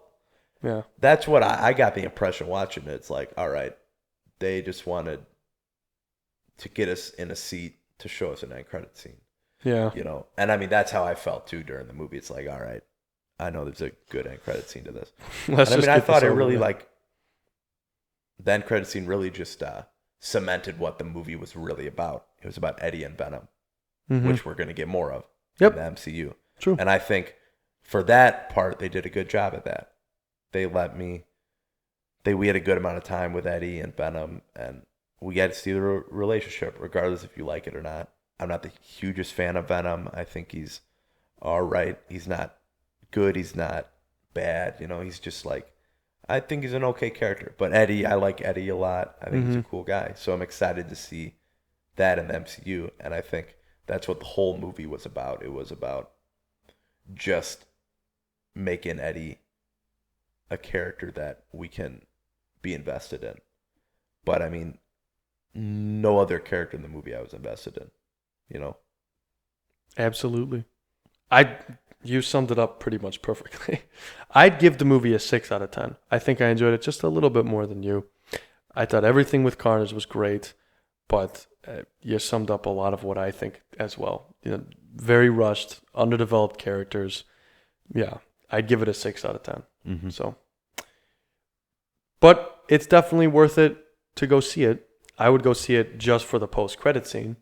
Yeah. That's what I got the impression watching it. It's like, all right, they just wanted to get us in a seat to show us an end credit scene. Yeah. You know, and I mean, that's how I felt too during the movie. It's like, all right, I know there's a good end credit scene to this. I thought it really like, the end credit scene really just cemented what the movie was really about. It was about Eddie and Venom, which we're going to get more of in the MCU. True. And I think for that part, they did a good job at that. We had a good amount of time with Eddie and Venom, and we got to see the relationship, regardless if you like it or not. I'm not the hugest fan of Venom. I think he's all right. He's not good. He's not bad. You know, he's just like, I think he's an okay character. But Eddie, I like Eddie a lot. I think he's a cool guy. So I'm excited to see that in the MCU. And I think that's what the whole movie was about. It was about just making Eddie a character that we can be invested in. But I mean, no other character in the movie I was invested in, you know? Absolutely. You summed it up pretty much perfectly. I'd give the movie a 6 out of 10. I think I enjoyed it just a little bit more than you. I thought everything with Carnage was great, but you summed up a lot of what I think as well. Very rushed, underdeveloped characters. Yeah, I'd give it a 6 out of 10. Mm-hmm. So, but it's definitely worth it to go see it. I would go see it just for the post-credit scene.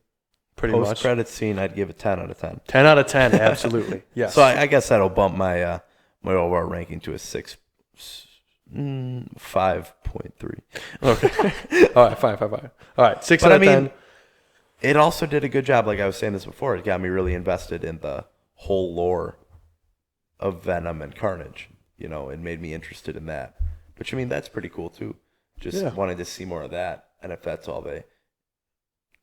Pretty much. Post-credit scene, I'd give it 10 out of 10. 10 out of 10, absolutely. Yes. So I guess that'll bump my my overall ranking to a 5.3. Okay. All right, fine. All right, 6 But out of 10. It also did a good job. Like I was saying this before, it got me really invested in the whole lore of Venom and Carnage. It made me interested in that. Which, that's pretty cool, too. Just wanted to see more of that. And if that's all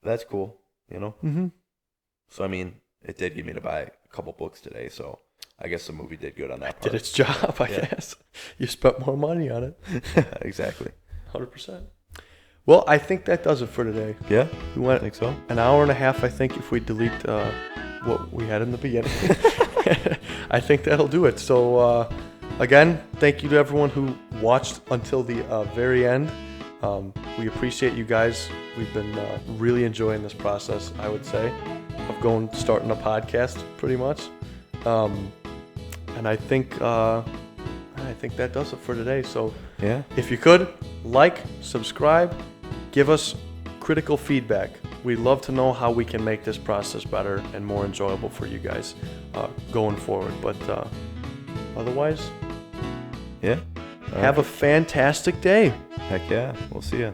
that's cool, Mm-hmm. So, it did get me to buy a couple books today, so I guess the movie did good on that part. Did its job, I guess. You spent more money on it. Exactly. 100%. Well, I think that does it for today. Yeah? We went I think so. an hour and a half, I think, if we delete what we had in the beginning. I think that'll do it. So, again, thank you to everyone who watched until the very end. We appreciate you guys. We've been really enjoying this process, I would say, of starting a podcast, pretty much. And I think that does it for today. So, Yeah. if you could, like, subscribe, give us critical feedback. We'd love to know how we can make this process better and more enjoyable for you guys going forward. But otherwise, Yeah. have a fantastic day. Heck yeah. We'll see ya.